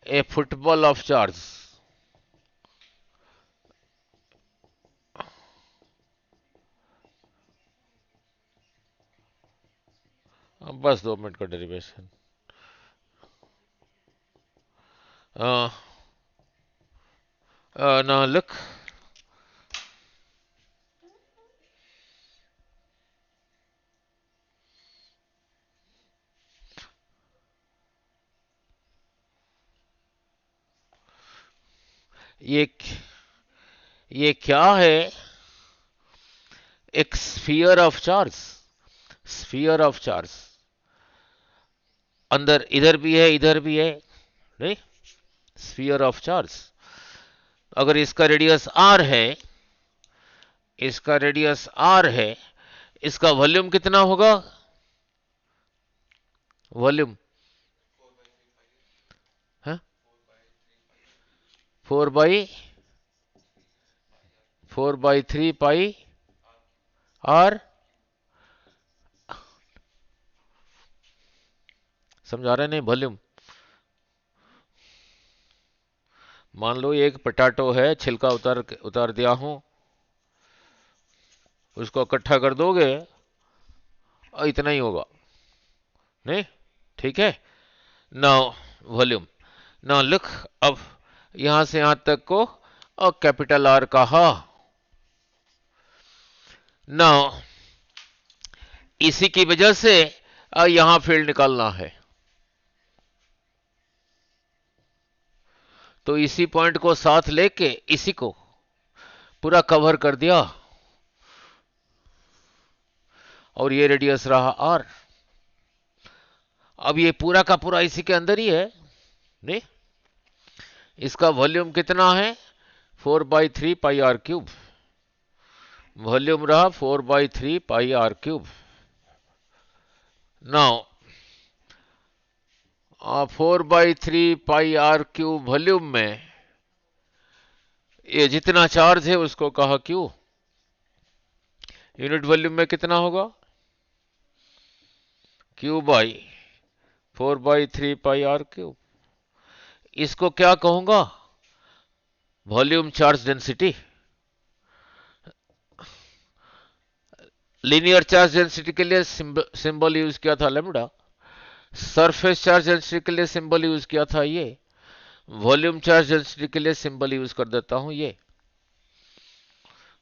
ए फुटबॉल ऑफ चार्ज. बस 2 मिनट का डेरिवेशन. ना लुक, ये क्या है? एक sphere of charge. Sphere of charge अंदर इधर भी है इधर भी है. नहीं, स्फीयर ऑफ चार्ज. अगर इसका रेडियस r है, इसका रेडियस r है, इसका वॉल्यूम कितना होगा? वॉल्यूम 4/3 पाई r. समझा रहे नहीं? वॉल्यूम. मान लो एक पोटैटो है, छिलका उतार दिया हूं, उसको इकट्ठा कर दोगे और इतना ही होगा. नहीं, ठीक है. Now volume. नाउ लुक, अब यहां से यहां तक को और कैपिटल आर कहा. नाउ इसी की वजह से यहां फील्ड निकालना है. तो इसी पॉइंट को साथ लेके इसी को पूरा कवर कर दिया और ये रेडियस रहा आर. अब ये पूरा का पूरा इसी के अंदर ही है. नहीं, इसका वॉल्यूम कितना है? 4/3 पाई आर क्यूब. वॉल्यूम रहा 4/3 pi R cube. Now 4/3 pi R cube volume में ये जितना चार्ज है उसको कहा क्यू. यूनिट वॉल्यूम में कितना होगा? Q by 4/3 pi R cube. इसको क्या कहूंगा? Volume charge density. Linear charge density के लिए सिंबल यूज किया था लैम्डा. सरफेस चार्ज डेंसिटी के लिए सिंबल यूज किया था ये. वॉल्यूम चार्ज डेंसिटी के लिए सिंबल यूज कर देता हूं ये.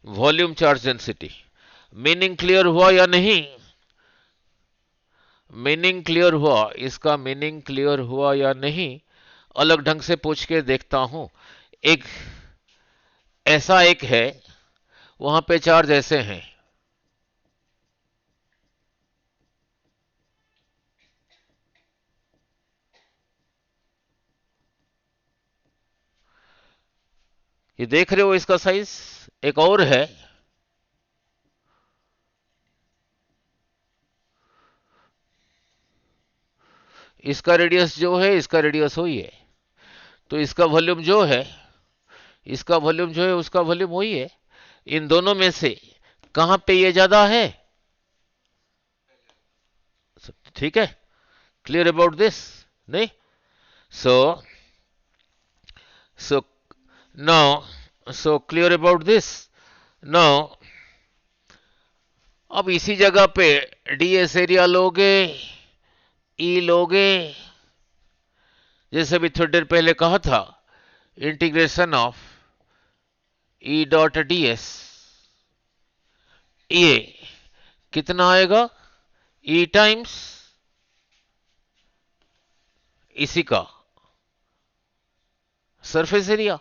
Volume charge density. Meaning clear हुआ या नहीं? मीनिंग क्लियर हुआ? इसका मीनिंग क्लियर हुआ या नहीं? अलग ढंग से पूछ के देखता हूं. एक ऐसा एक है, वहां पे चार्ज ऐसे हैं. ये देख रहे हो इसका साइज. एक और है, इसका रेडियस जो है, इसका रेडियस वही है. तो इसका वॉल्यूम जो है, इसका वॉल्यूम जो है, उसका वॉल्यूम वही है. इन दोनों में से कहां पे ये ज्यादा है? ठीक है, क्लियर अबाउट दिस? नहीं? So now so clear about this now. अब इसी जगह पे डीएस एरिया लोगे, ई लोगे, जैसे भी थोड़ी देर पहले कहा था, integration of E dot DS, ये कितना आएगा? ई टाइम्स इसी का सरफेस एरिया,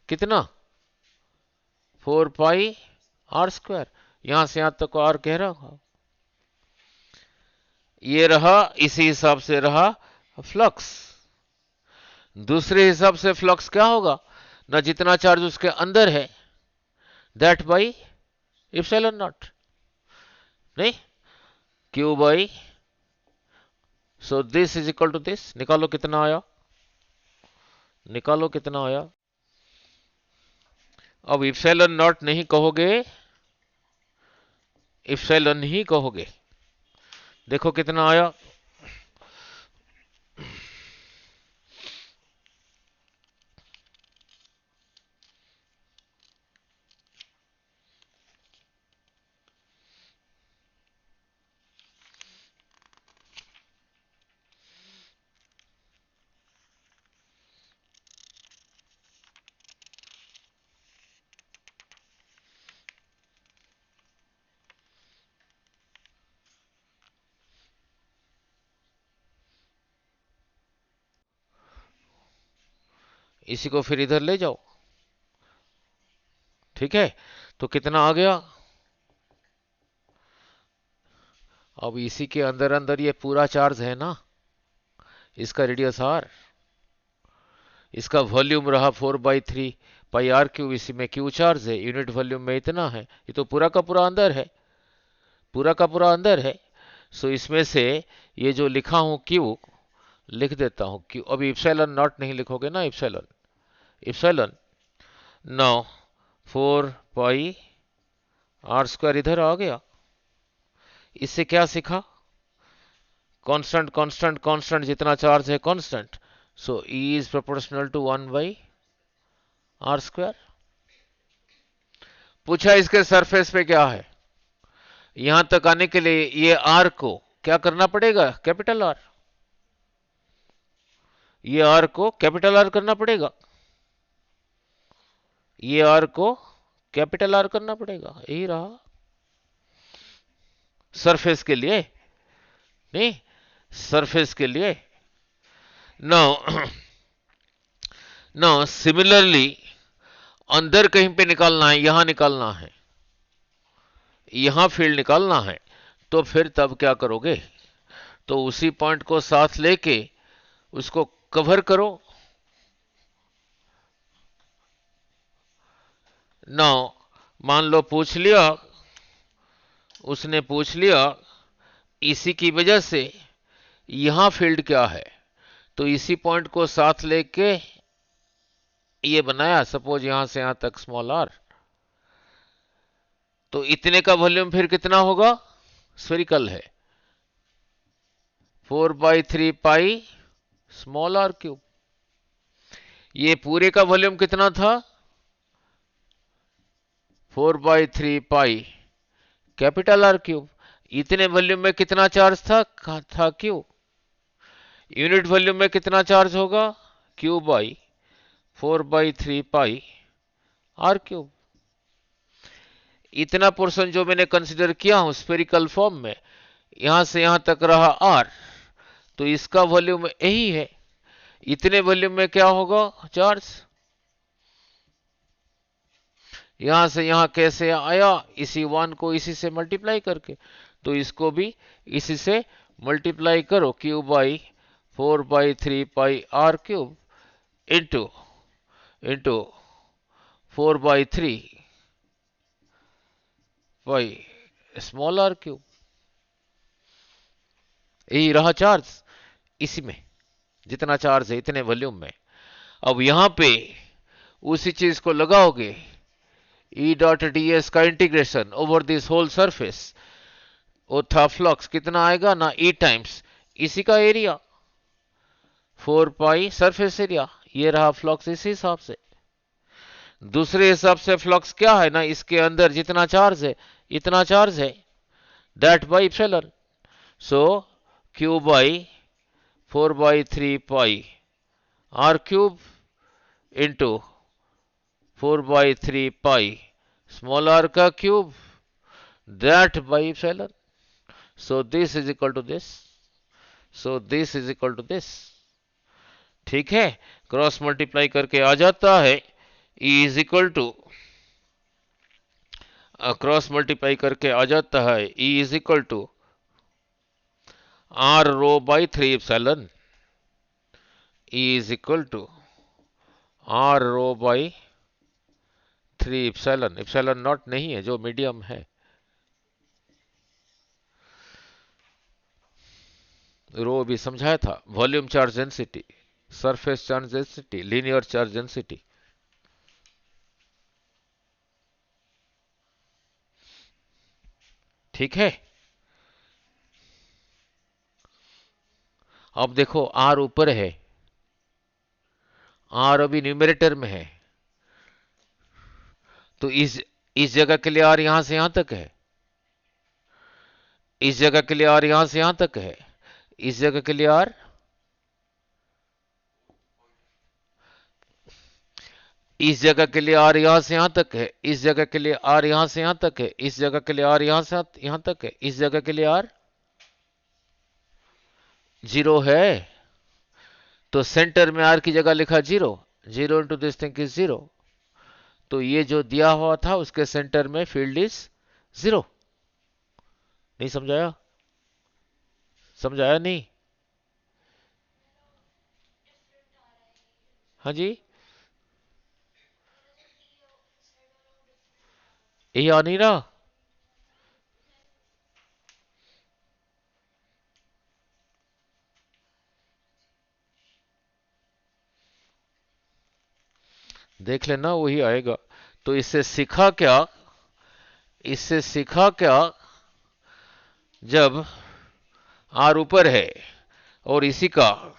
कितना? 4 पाई आर स्क्वायर। यहां से यहां तक आर कह रहा हूं, ये रहा, इसी हिसाब से रहा फ्लक्स। दूसरे हिसाब से फ्लक्स क्या होगा? ना जितना चार्ज उसके अंदर है, दैट बाई इप्सिलॉन नॉट, नहीं? Q by, so this is equal to this. निकालो कितना आया, निकालो कितना आया। अब इप्सिलॉन नॉट नहीं कहोगे, इप्सिलॉन ही कहोगे। देखो कितना आया, इसी को फिर इधर ले जाओ, ठीक है? तो कितना आ गया? अब इसी के अंदर अंदर ये पूरा चार्ज है ना, इसका रेडियस आर, इसका वॉल्यूम रहा 4/3 पाई आर क्यूब, इसी में क्यू चार्ज है, यूनिट वॉल्यूम में इतना है, ये तो पूरा का पूरा अंदर है, पूरा का पूरा अंदर है। सो इसमें से ये जो लिखा हूं क्यू लिख देता हूं, क्यू। अभी इप्सिलॉन नॉट नहीं लिखोगे ना, epsilon, epsilon. Now 4 pi R square इधर आ गया। इससे क्या सीखा? कांस्टेंट कांस्टेंट कांस्टेंट, जितना चार्ज है constant, so E is proportional to 1/r square. पूछा इसके सरफेस पे क्या है? यहां तक आने के लिए ये आर को क्या करना पड़ेगा? Capital R. ये आर को कैपिटल आर करना पड़ेगा, ये आर को कैपिटल आर करना पड़ेगा। यही रहा सरफेस के लिए, नहीं? सरफेस के लिए। नाउ नाउ सिमिलरली अंदर कहीं पे निकालना है, यहां निकालना है, यहां फील्ड निकालना है, तो फिर तब क्या करोगे? तो उसी पॉइंट को साथ लेके उसको कवर करो। नाउ मान लो पूछ लिया, उसने पूछ लिया इसी की वजह से यहां फील्ड क्या है, तो इसी पॉइंट को साथ लेके ये बनाया, सपोज यहां से यहां तक स्मॉल आर, तो इतने का वॉल्यूम फिर कितना होगा? स्फेरिकल है, 4/3 पाई स्मॉल आर क्यूब। ये पूरे का वॉल्यूम कितना था? 4/3 पाई कैपिटल आर क्यूब। इतने वॉल्यूम में कितना चार्ज था क्यू। यूनिट वॉल्यूम में कितना चार्ज होगा? Q by 4/3 pi R cube. इतना पोर्शन जो मैंने कंसिडर किया हूं स्फेरिकल फॉर्म में, यहां से यहां तक रहा आर, तो इसका वॉल्यूम यही है। इतने वॉल्यूम में क्या होगा चार्ज? यहां से यहां कैसे आया? इसी 1 को इसी से मल्टीप्लाई करके, तो इसको भी इसी से मल्टीप्लाई करो, Q by 4/3 pi R cube into into 4/3 pi small R cube. यही रहा चार्ज, इसी में जितना चार्ज है इतने वॉल्यूम में। अब यहां पे उसी चीज को लगाओगे, ई डॉट डी एस का integration over this whole surface, वो था फ्लक्स, कितना आएगा ना, ई टाइम्स इसी का एरिया 4 पाई सरफेस एरिया, ये रहा फ्लक्स इसी हिसाब से। दूसरे हिसाब से फ्लक्स क्या है ना, इसके अंदर जितना चार्ज है इतना चार्ज है, that by epsilon. So Q by 4/3 pi R cube into 4/3 pi small R का cube, that by epsilon. So this is equal to this, so this is equal to this. ठीक है, cross multiply करके आ जाता है E is equal to, cross multiply करके आ जाता है E is equal to R rho by 3 epsilon, E is equal to R rho by 3 epsilon, epsilon not नहीं है जो मीडियम है, रो भी समझाया था, volume charge density, surface charge density, linear charge density. ठीक है, अब देखो आर ऊपर है, आर अभी न्यूमरेटर में है, तो इस जगह के लिए आर यहां से यहां तक है, इस जगह के लिए आर यहां से यहां तक है, इस जगह के लिए आर, इस जगह के लिए आर यहां से यहां तक है, इस जगह के लिए आर यहां से यहां तक है, इस जगह के लिए आर यहां से यहां तक है, इस जगह के लिए आर 0 है, तो सेंटर में आर की जगह लिखा 0, 0 इंटू दिस थिंग इज 0, तो ये जो दिया हुआ था उसके सेंटर में फील्ड इज 0। नहीं समझाया, समझाया नहीं, हाँ जी, यही आ नहीं रहा, देख लेना वही आएगा। तो इससे सीखा क्या, इससे सीखा क्या, जब आर ऊपर है और इसी का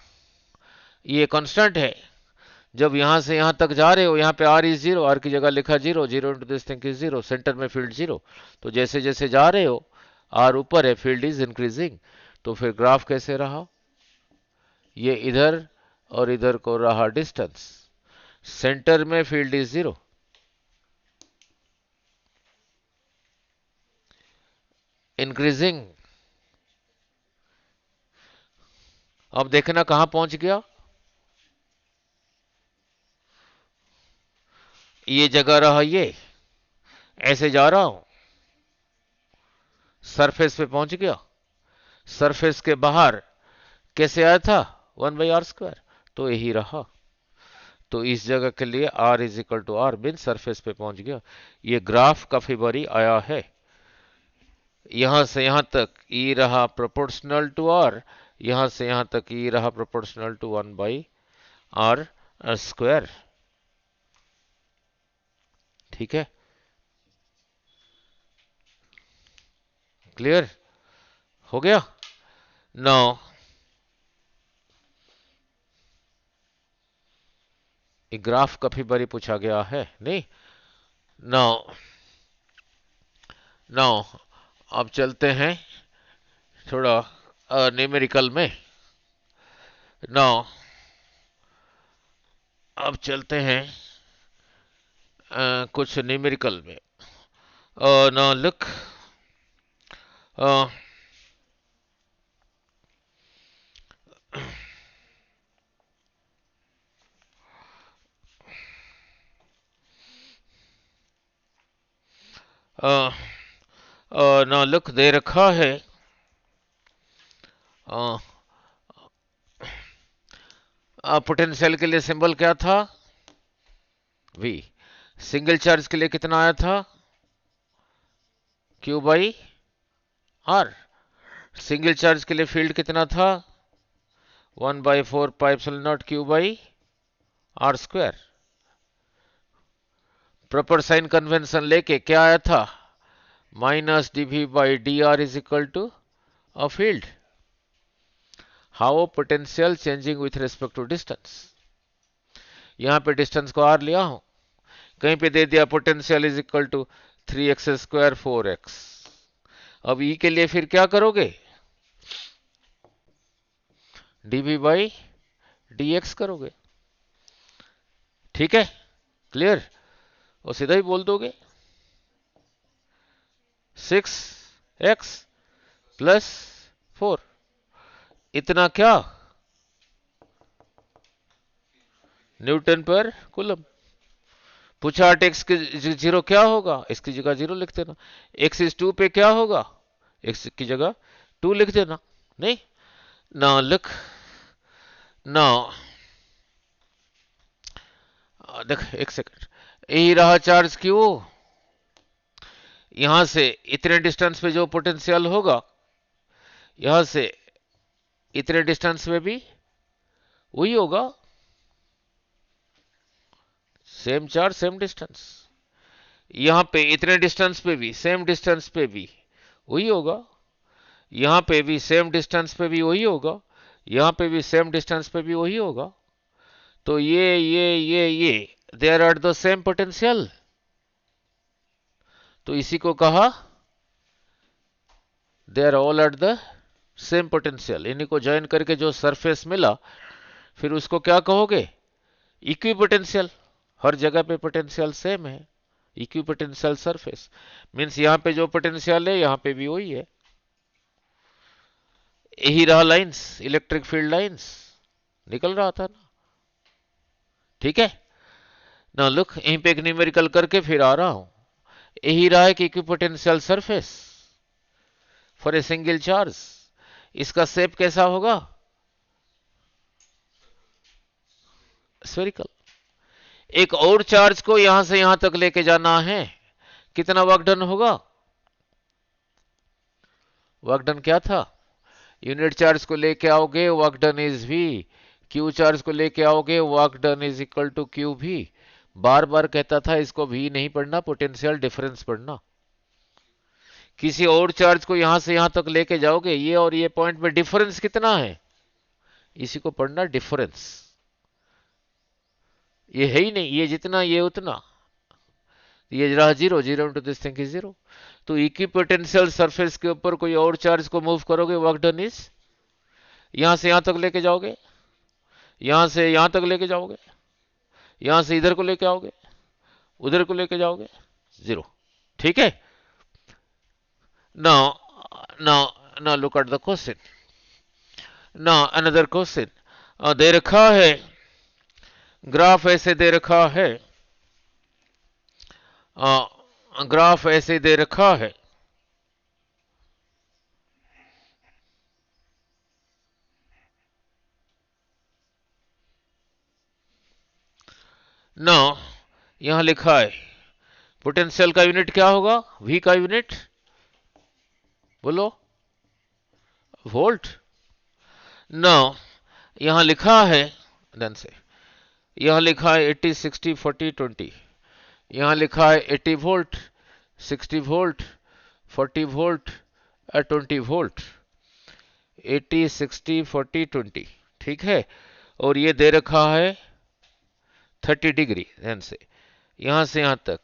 ये कांस्टेंट है, जब यहां से यहां तक जा रहे हो, यहां पे आर इज 0, आर की जगह लिखा 0, 0 into this thing is 0, centre में फील्ड 0, तो जैसे जैसे जा रहे हो आर ऊपर है, फील्ड इज इंक्रीजिंग, तो फिर ग्राफ कैसे रहा, ये इधर और इधर को रहा डिस्टेंस, सेंटर में फील्ड इज 0, इंक्रीजिंग। अब देखना कहां पहुंच गया, ये जगह रहा, ये ऐसे जा रहा हूं, सरफेस पे पहुंच गया, सरफेस के बाहर कैसे आया था 1/r², तो यही रहा, तो इस जगह के लिए r is equal to R, बिन सरफेस पे पहुंच गया। ये ग्राफ काफी बारी आया है, यहां से यहां तक e रहा प्रोपोर्शनल टू r, यहां से यहां तक e रहा प्रोपोर्शनल टू 1/r²। ठीक है, क्लियर हो गया। नाउ ग्राफ काफी बारी पूछा गया है, नहीं। नाउ नाउ अब चलते हैं थोड़ा न्यूमेरिकल में। नाउ अब चलते हैं कुछ न्यूमेरिकल में। नाउ लुक, नाउ लुक दे रखा है, पोटेंशियल के लिए सिंबल क्या था, V। सिंगल चार्ज के लिए कितना आया था, Q/R। सिंगल चार्ज के लिए फील्ड कितना था, 1/4πε0 Q/R²। प्रॉपर साइन कन्वेंशन लेके क्या आया था, minus dv by dr is equal to a field. How potential changing with respect to distance. यहां पे डिस्टेंस को r लिया हूं, कहीं पे दे दिया potential is equal to 3x square 4x। अब ई के लिए फिर क्या करोगे, dv बाई dx करोगे, ठीक है, क्लियर, और सीधा ही बोल दोगे 6x प्लस 4, इतना क्या, न्यूटन पर कूलम। पूछा 8x की जीरो क्या होगा, इसकी जगह 0 लिख देना। x इज 2 पे क्या होगा, x की जगह 2 लिख देना। नहीं ना लिख ना, देख एक सेकंड, यही रहा चार्ज क्यू, यहां से इतने डिस्टेंस पे जो पोटेंशियल होगा, यहां से इतने डिस्टेंस में भी वही होगा, सेम चार्ज सेम डिस्टेंस। यहां पे इतने डिस्टेंस पे भी, सेम डिस्टेंस पे भी वही होगा, यहां पे भी सेम डिस्टेंस पे भी वही होगा, यहां पे भी सेम डिस्टेंस पे भी वही होगा। तो ये there are the same potential, तो इसी को कहा they are all at the same potential. इन्हीं को ज्वाइन करके जो सरफेस मिला, फिर उसको क्या कहोगे, इक्वी पोटेंशियल। हर जगह पे पोटेंशियल सेम है, इक्वी पोटेंशियल सरफेस मीन्स यहां पे जो पोटेंशियल है यहां पे भी वही है। यही रहा लाइंस, इलेक्ट्रिक फील्ड लाइंस निकल रहा था ना, ठीक है ना। लुक यहीं पे एक न्यूमेरिकल करके फिर आ रहा हूं, यही रहा है कि equipotential surface for a single charge, इसका शेप कैसा होगा, स्फेरिकल। एक और चार्ज को यहां से यहां तक लेके जाना है, कितना वर्क डन होगा, वर्क डन क्या था, यूनिट चार्ज को लेके आओगे work done is V, Q charge को लेके आओगे work done is equal to Q भी। बार बार कहता था इसको भी नहीं पढ़ना, पोटेंशियल डिफरेंस पढ़ना। किसी और चार्ज को यहां से यहां तक लेके जाओगे, ये और ये पॉइंट में डिफरेंस कितना है, इसी को पढ़ना डिफरेंस। ये है ही नहीं, ये जितना ये उतना, ये रहा 0, 0 इंटू दिस थिंग इज 0। तो इक्विपोटेंशियल सरफेस के ऊपर कोई और चार्ज को मूव करोगे, वर्क डन इज, यहां से यहां तक लेके जाओगे, यहां से यहां तक लेके जाओगे, यहां से इधर को लेके आओगे, उधर को लेके जाओगे, 0, ठीक है। now now look at the question, now another question, दे रखा है ग्राफ, ऐसे दे रखा है, ग्राफ ऐसे दे रखा है, ना यहां लिखा है पोटेंशियल का यूनिट क्या होगा, v का यूनिट बोलो, वोल्ट। ना यहां लिखा है, देन से यहां लिखा है 80 60 40 20, यहां लिखा है 80 वोल्ट 60 वोल्ट 40 वोल्ट 20 वोल्ट, 80 60 40 20, ठीक है। और ये दे रखा है 30 डिग्री, ध्यान से यहां से यहां तक,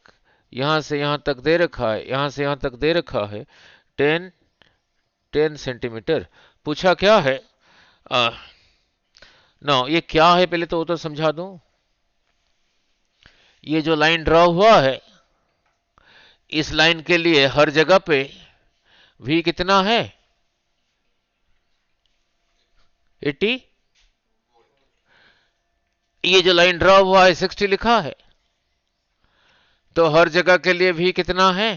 यहां से यहां तक दे रखा है, यहां से यहां तक दे रखा है 10 सेंटीमीटर। पूछा क्या है, ना ये क्या है पहले तो वो तो समझा दूं। ये जो लाइन ड्रॉ हुआ है, इस लाइन के लिए हर जगह पे v कितना है, 80, ये जो लाइन ड्रॉ हुआ है 60 लिखा है, तो हर जगह के लिए v कितना है,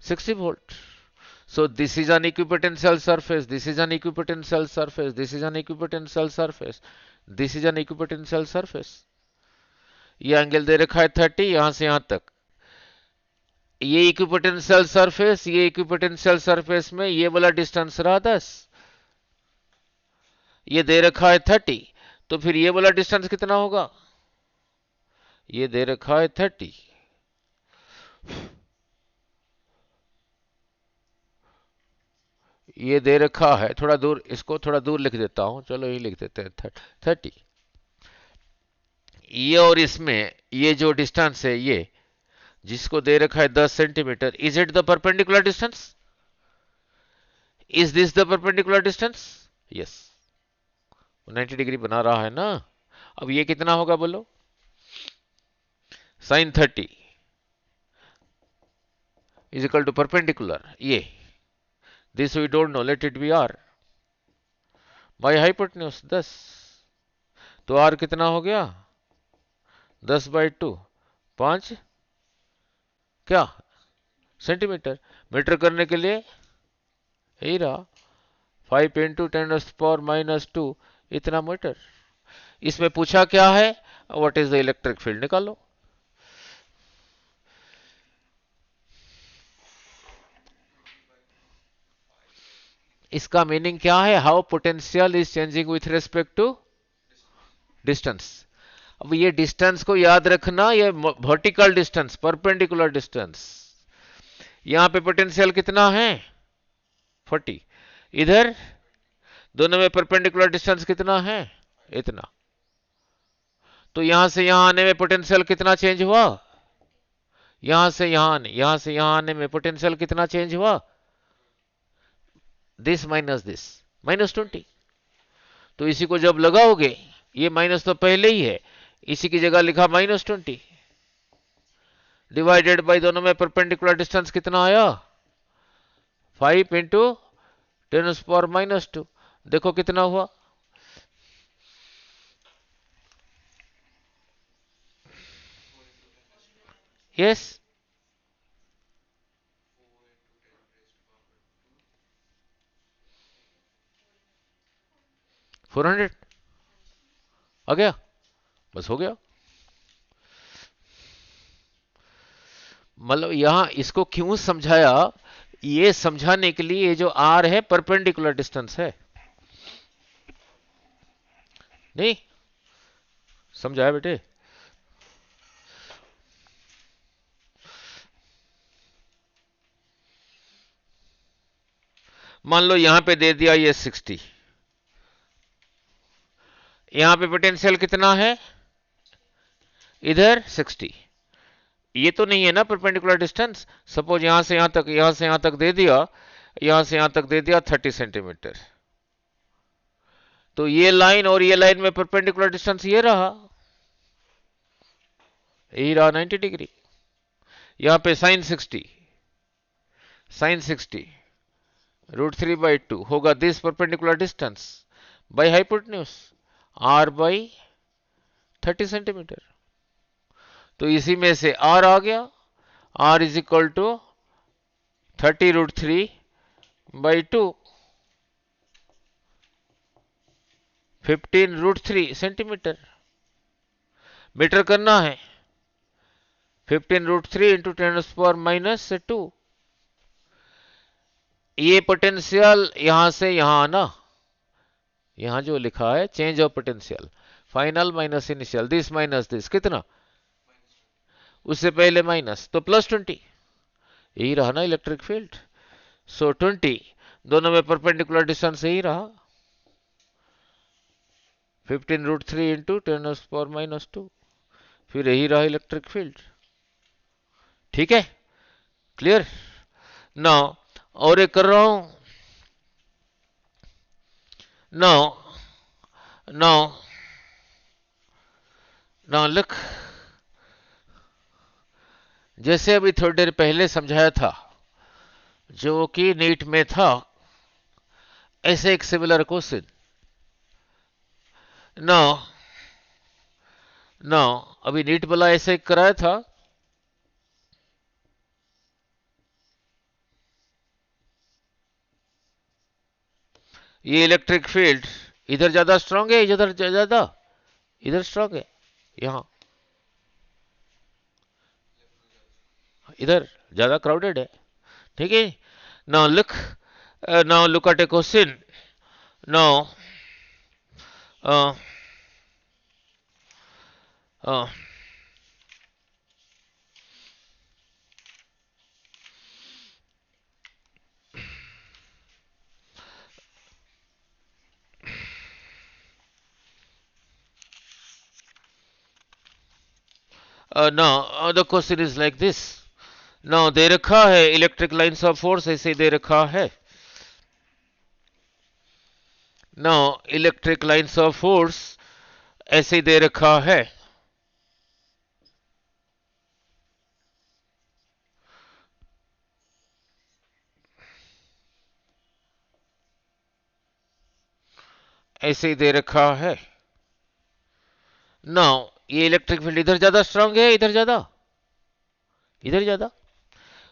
60 volt. So this is an equipotential surface, this is an equipotential surface, this is an equipotential surface, this is an equipotential surface। ये एंगल दे रखा है 30, यहां से यहां तक, ये इक्विपोटेंशियल सरफेस, ये इक्विपोटेंशियल सरफेस में ये वाला डिस्टेंस रहा 10, ये दे रखा है 30, तो फिर ये वाला डिस्टेंस कितना होगा, ये दे रखा है 30, ये दे रखा है, थोड़ा दूर, इसको थोड़ा दूर लिख देता हूं, चलो ये लिख देते हैं 30। ये और इसमें ये जो डिस्टेंस है, ये जिसको दे रखा है 10 centimetre, is it the perpendicular distance? Is this the perpendicular distance? Yes, 90 degree बना रहा है ना। अब ये कितना होगा बोलो? Sine 30 is equal to perpendicular, ये this we don't know, let it be R by hypotenuse 10। तो आर कितना हो गया? 10/2, 5 क्या सेंटीमीटर। मीटर करने के लिए यही रहा, 5 इंटू 10⁻⁻², इतना मीटर। इसमें पूछा क्या है? What is the electric field, निकालो। इसका मीनिंग क्या है? How potential is changing with respect to distance. अब ये डिस्टेंस को याद रखना, ये वर्टिकल डिस्टेंस, परपेंडिकुलर डिस्टेंस। यहां पे पोटेंशियल कितना है? 40। इधर दोनों में परपेंडिकुलर डिस्टेंस कितना है? इतना। तो यहां से यहां आने में पोटेंशियल कितना चेंज हुआ? यहां से यहां आने में पोटेंशियल कितना चेंज हुआ? This minus this, -20। तो इसी को जब लगाओगे, ये माइनस तो पहले ही है, इसी की जगह लिखा -20 डिवाइडेड बाई दोनों में परपेंडिकुलर डिस्टेंस कितना आया? 5 इंटू 10⁻²। देखो कितना हुआ? यस, 400 आ गया, बस हो गया। मतलब यहां इसको क्यों समझाया? ये समझाने के लिए, ये जो आर है परपेंडिकुलर डिस्टेंस है। नहीं समझाया बेटे? मान लो यहां पे दे दिया ये 60, यहां पे पोटेंशियल कितना है? इधर 60। ये तो नहीं है ना परपेंडिकुलर डिस्टेंस। सपोज यहां से यहां तक, यहां से यहां तक दे दिया, यहां से यहां तक दे दिया 30 सेंटीमीटर। तो ये लाइन और ये लाइन में परपेंडिकुलर डिस्टेंस ये रहा, यही रहा 90 डिग्री। यहां पे साइन 60 √3/2 होगा this perpendicular distance by hypotenuse R by 30 centimetre. तो इसी में से आर आ गया, R is equal to 30√3/2, 15√3 centimetre. Metre करना है, 15√3 इंटू 10⁻²। ये पोटेंशियल यहां से यहां आना, यहां जो लिखा है change of potential, final minus initial, this minus this, कितना? उससे पहले माइनस, तो +20। यही रहा ना इलेक्ट्रिक फील्ड। सो 20, दोनों में परपेंडिकुलर डिस्टेंस यही रहा, 15√3 इंटू 10⁻²। फिर यही रहा इलेक्ट्रिक फील्ड। ठीक है, क्लियर ना? और एक कर रहा हूं, नो नो नो लुक, जैसे अभी थोड़ी देर पहले समझाया था, जो कि नीट में था, ऐसे एक सिमिलर क्वेश्चन। नो नो, अभी नीट वाला ऐसे कराया था। ये इलेक्ट्रिक फील्ड इधर ज्यादा स्ट्रांग है, इधर ज्यादा, इधर स्ट्रांग है, यहां इधर ज्यादा क्राउडेड है। ठीक है, now look at A question. Now now the question is like this. now दे रखा है इलेक्ट्रिक लाइन्स ऑफ फोर्स, ऐसे दे रखा है. now electric lines of force ऐसे दे रखा है. ऐसे दे रखा है. नाउ ये इलेक्ट्रिक फील्ड इधर ज्यादा स्ट्रांग है, इधर ज्यादा, इधर ज्यादा.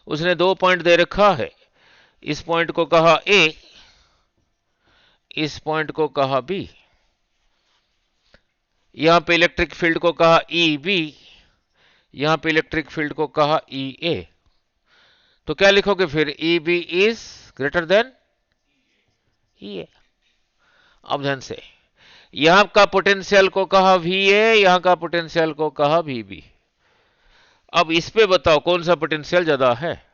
उसने 2 पॉइंट दे रखा है. इस पॉइंट को कहा ए, इस पॉइंट को कहा बी. यहां पे इलेक्ट्रिक फील्ड को कहा ई बी, यहां पे इलेक्ट्रिक फील्ड को कहा ई ए. तो क्या लिखोगे फिर? E B is greater than E A. अब ध्यान से, यहां का पोटेंशियल को कहा वी ए, यहां का पोटेंशियल को कहा वी बी. अब इस पे बताओ कौन सा पोटेंशियल ज्यादा है?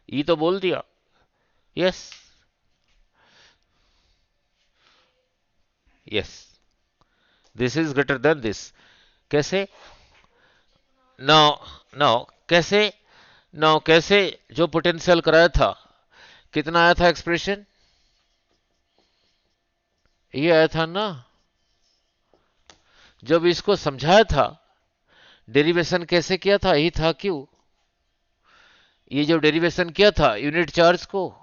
ये तो बोल दिया. Yes, yes, this is greater then this. कैसे? नाउ, नाउ कैसे? नाउ कैसे? जो पोटेंशियल कराया था, कितना आया था एक्सप्रेशन? ये आया था ना. जब इसको समझाया था, डेरिवेशन कैसे किया था? यही था. क्यों? ये जो डेरिवेशन किया था यूनिट चार्ज को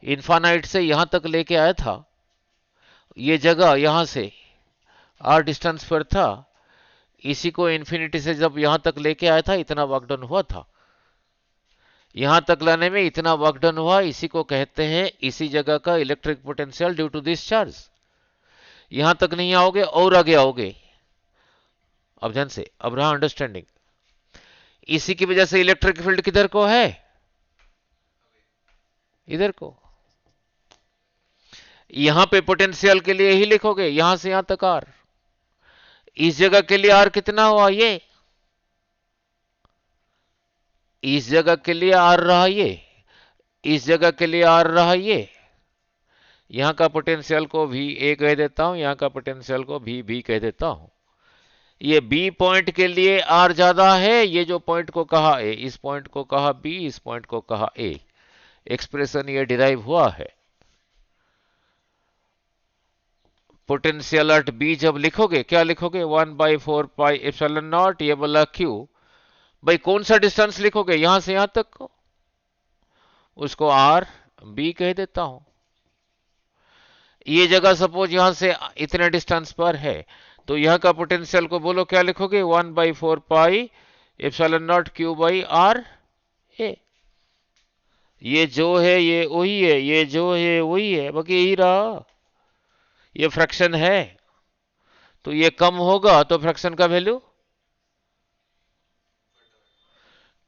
इन्फानाइट से यहां तक लेके आया था, ये जगह यहां से आर डिस्टेंस पर था, इसी को इन्फिनिटी से जब यहां तक लेके आया था इतना वर्क डन हुआ था. यहां तक लाने में इतना वर्क डन हुआ, इसी को कहते हैं इसी जगह का electric potential due to this charge. यहां तक नहीं आओगे और आगे आओगे. अब ध्यान से, अब रहा अंडरस्टैंडिंग. इसी की वजह से इलेक्ट्रिक फील्ड किधर को है? इधर को. यहां पे पोटेंशियल के लिए ही लिखोगे, यहां से यहां तक आर. इस जगह के लिए आर कितना हुआ? ये. इस जगह के लिए आर रहा ये, इस जगह के लिए आर रहा ये. यहां का पोटेंशियल को भी ए कह देता हूं, यहां का पोटेंशियल को भी बी कह देता हूं. ये बी पॉइंट के लिए आर ज्यादा है. ये जो पॉइंट को कहा ए, इस पॉइंट को कहा बी, इस पॉइंट को कहा ए. एक्सप्रेशन ये डिराइव हुआ है. पोटेंशियल एट बी जब लिखोगे, क्या लिखोगे? 1/4πε0, ये बोला क्यू. भाई कौन सा डिस्टेंस लिखोगे? यहां से यहां तक को, उसको आर बी कह देता हूं. ये जगह सपोज यहां से इतने डिस्टेंस पर है, तो यहां का पोटेंशियल को बोलो क्या लिखोगे? 1/4πε0 क्यू बाई आर ए. ये जो है ये वही है, ये जो है वही है, बाकी यही रहा. ये फ्रैक्शन है, तो ये कम होगा तो फ्रैक्शन का वैल्यू.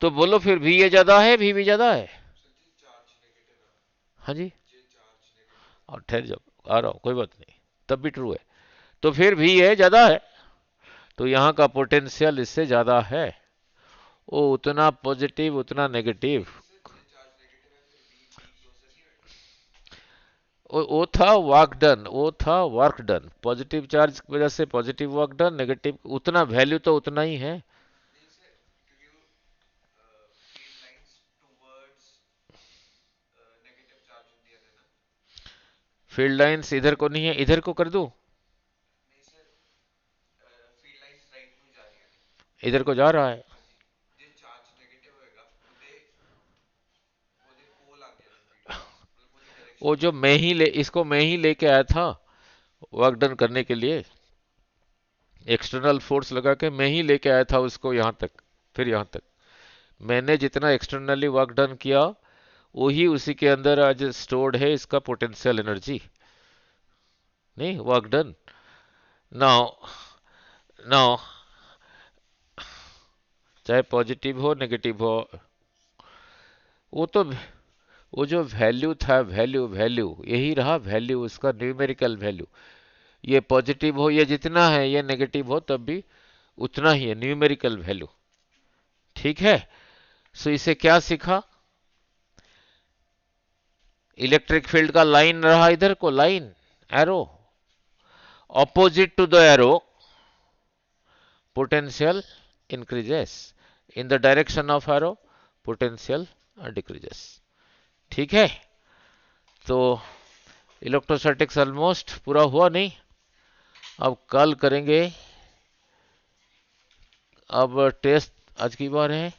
तो बोलो फिर भी ये ज्यादा है, भी ज्यादा है. हाँ जी, और ठहर जाओ, आ रहा हूं, कोई बात नहीं, तब भी ट्रू है. तो फिर भी ये ज्यादा है, तो यहां का पोटेंशियल इससे ज्यादा है. वो उतना पॉजिटिव उतना नेगेटिव. वो था वर्क डन, वो था वर्क डन. पॉजिटिव चार्ज की वजह से पॉजिटिव वर्क डन, नेगेटिव उतना वैल्यू तो उतना ही है. फील्ड लाइंस इधर को नहीं है, इधर को कर दूं? इधर को जा रहा है. वो जो मैं ही इसको मैं ही लेके आया था वर्क डन करने के लिए. एक्सटर्नल फोर्स लगा के मैं ही लेके आया था उसको यहां तक, फिर यहां तक. मैंने जितना एक्सटर्नली वर्क डन किया, वही उसी के अंदर आज स्टोर्ड है इसका पोटेंशियल एनर्जी. नहीं, वर्क डन. नाउ, नाउ चाहे पॉजिटिव हो नेगेटिव हो, वो तो वो जो वैल्यू था, वैल्यू वैल्यू यही रहा. वैल्यू उसका न्यूमेरिकल वैल्यू, ये पॉजिटिव हो, ये जितना है, ये नेगेटिव हो तब भी उतना ही है न्यूमेरिकल वैल्यू. ठीक है. सो इसे क्या सीखा? इलेक्ट्रिक फील्ड का लाइन रहा इधर को, line arrow, opposite to the arrow potential increases, in the direction of arrow potential decreases. ठीक है, तो इलेक्ट्रोस्टैटिक्स ऑलमोस्ट पूरा हुआ नहीं, अब कल करेंगे। अब टेस्ट आज की बार है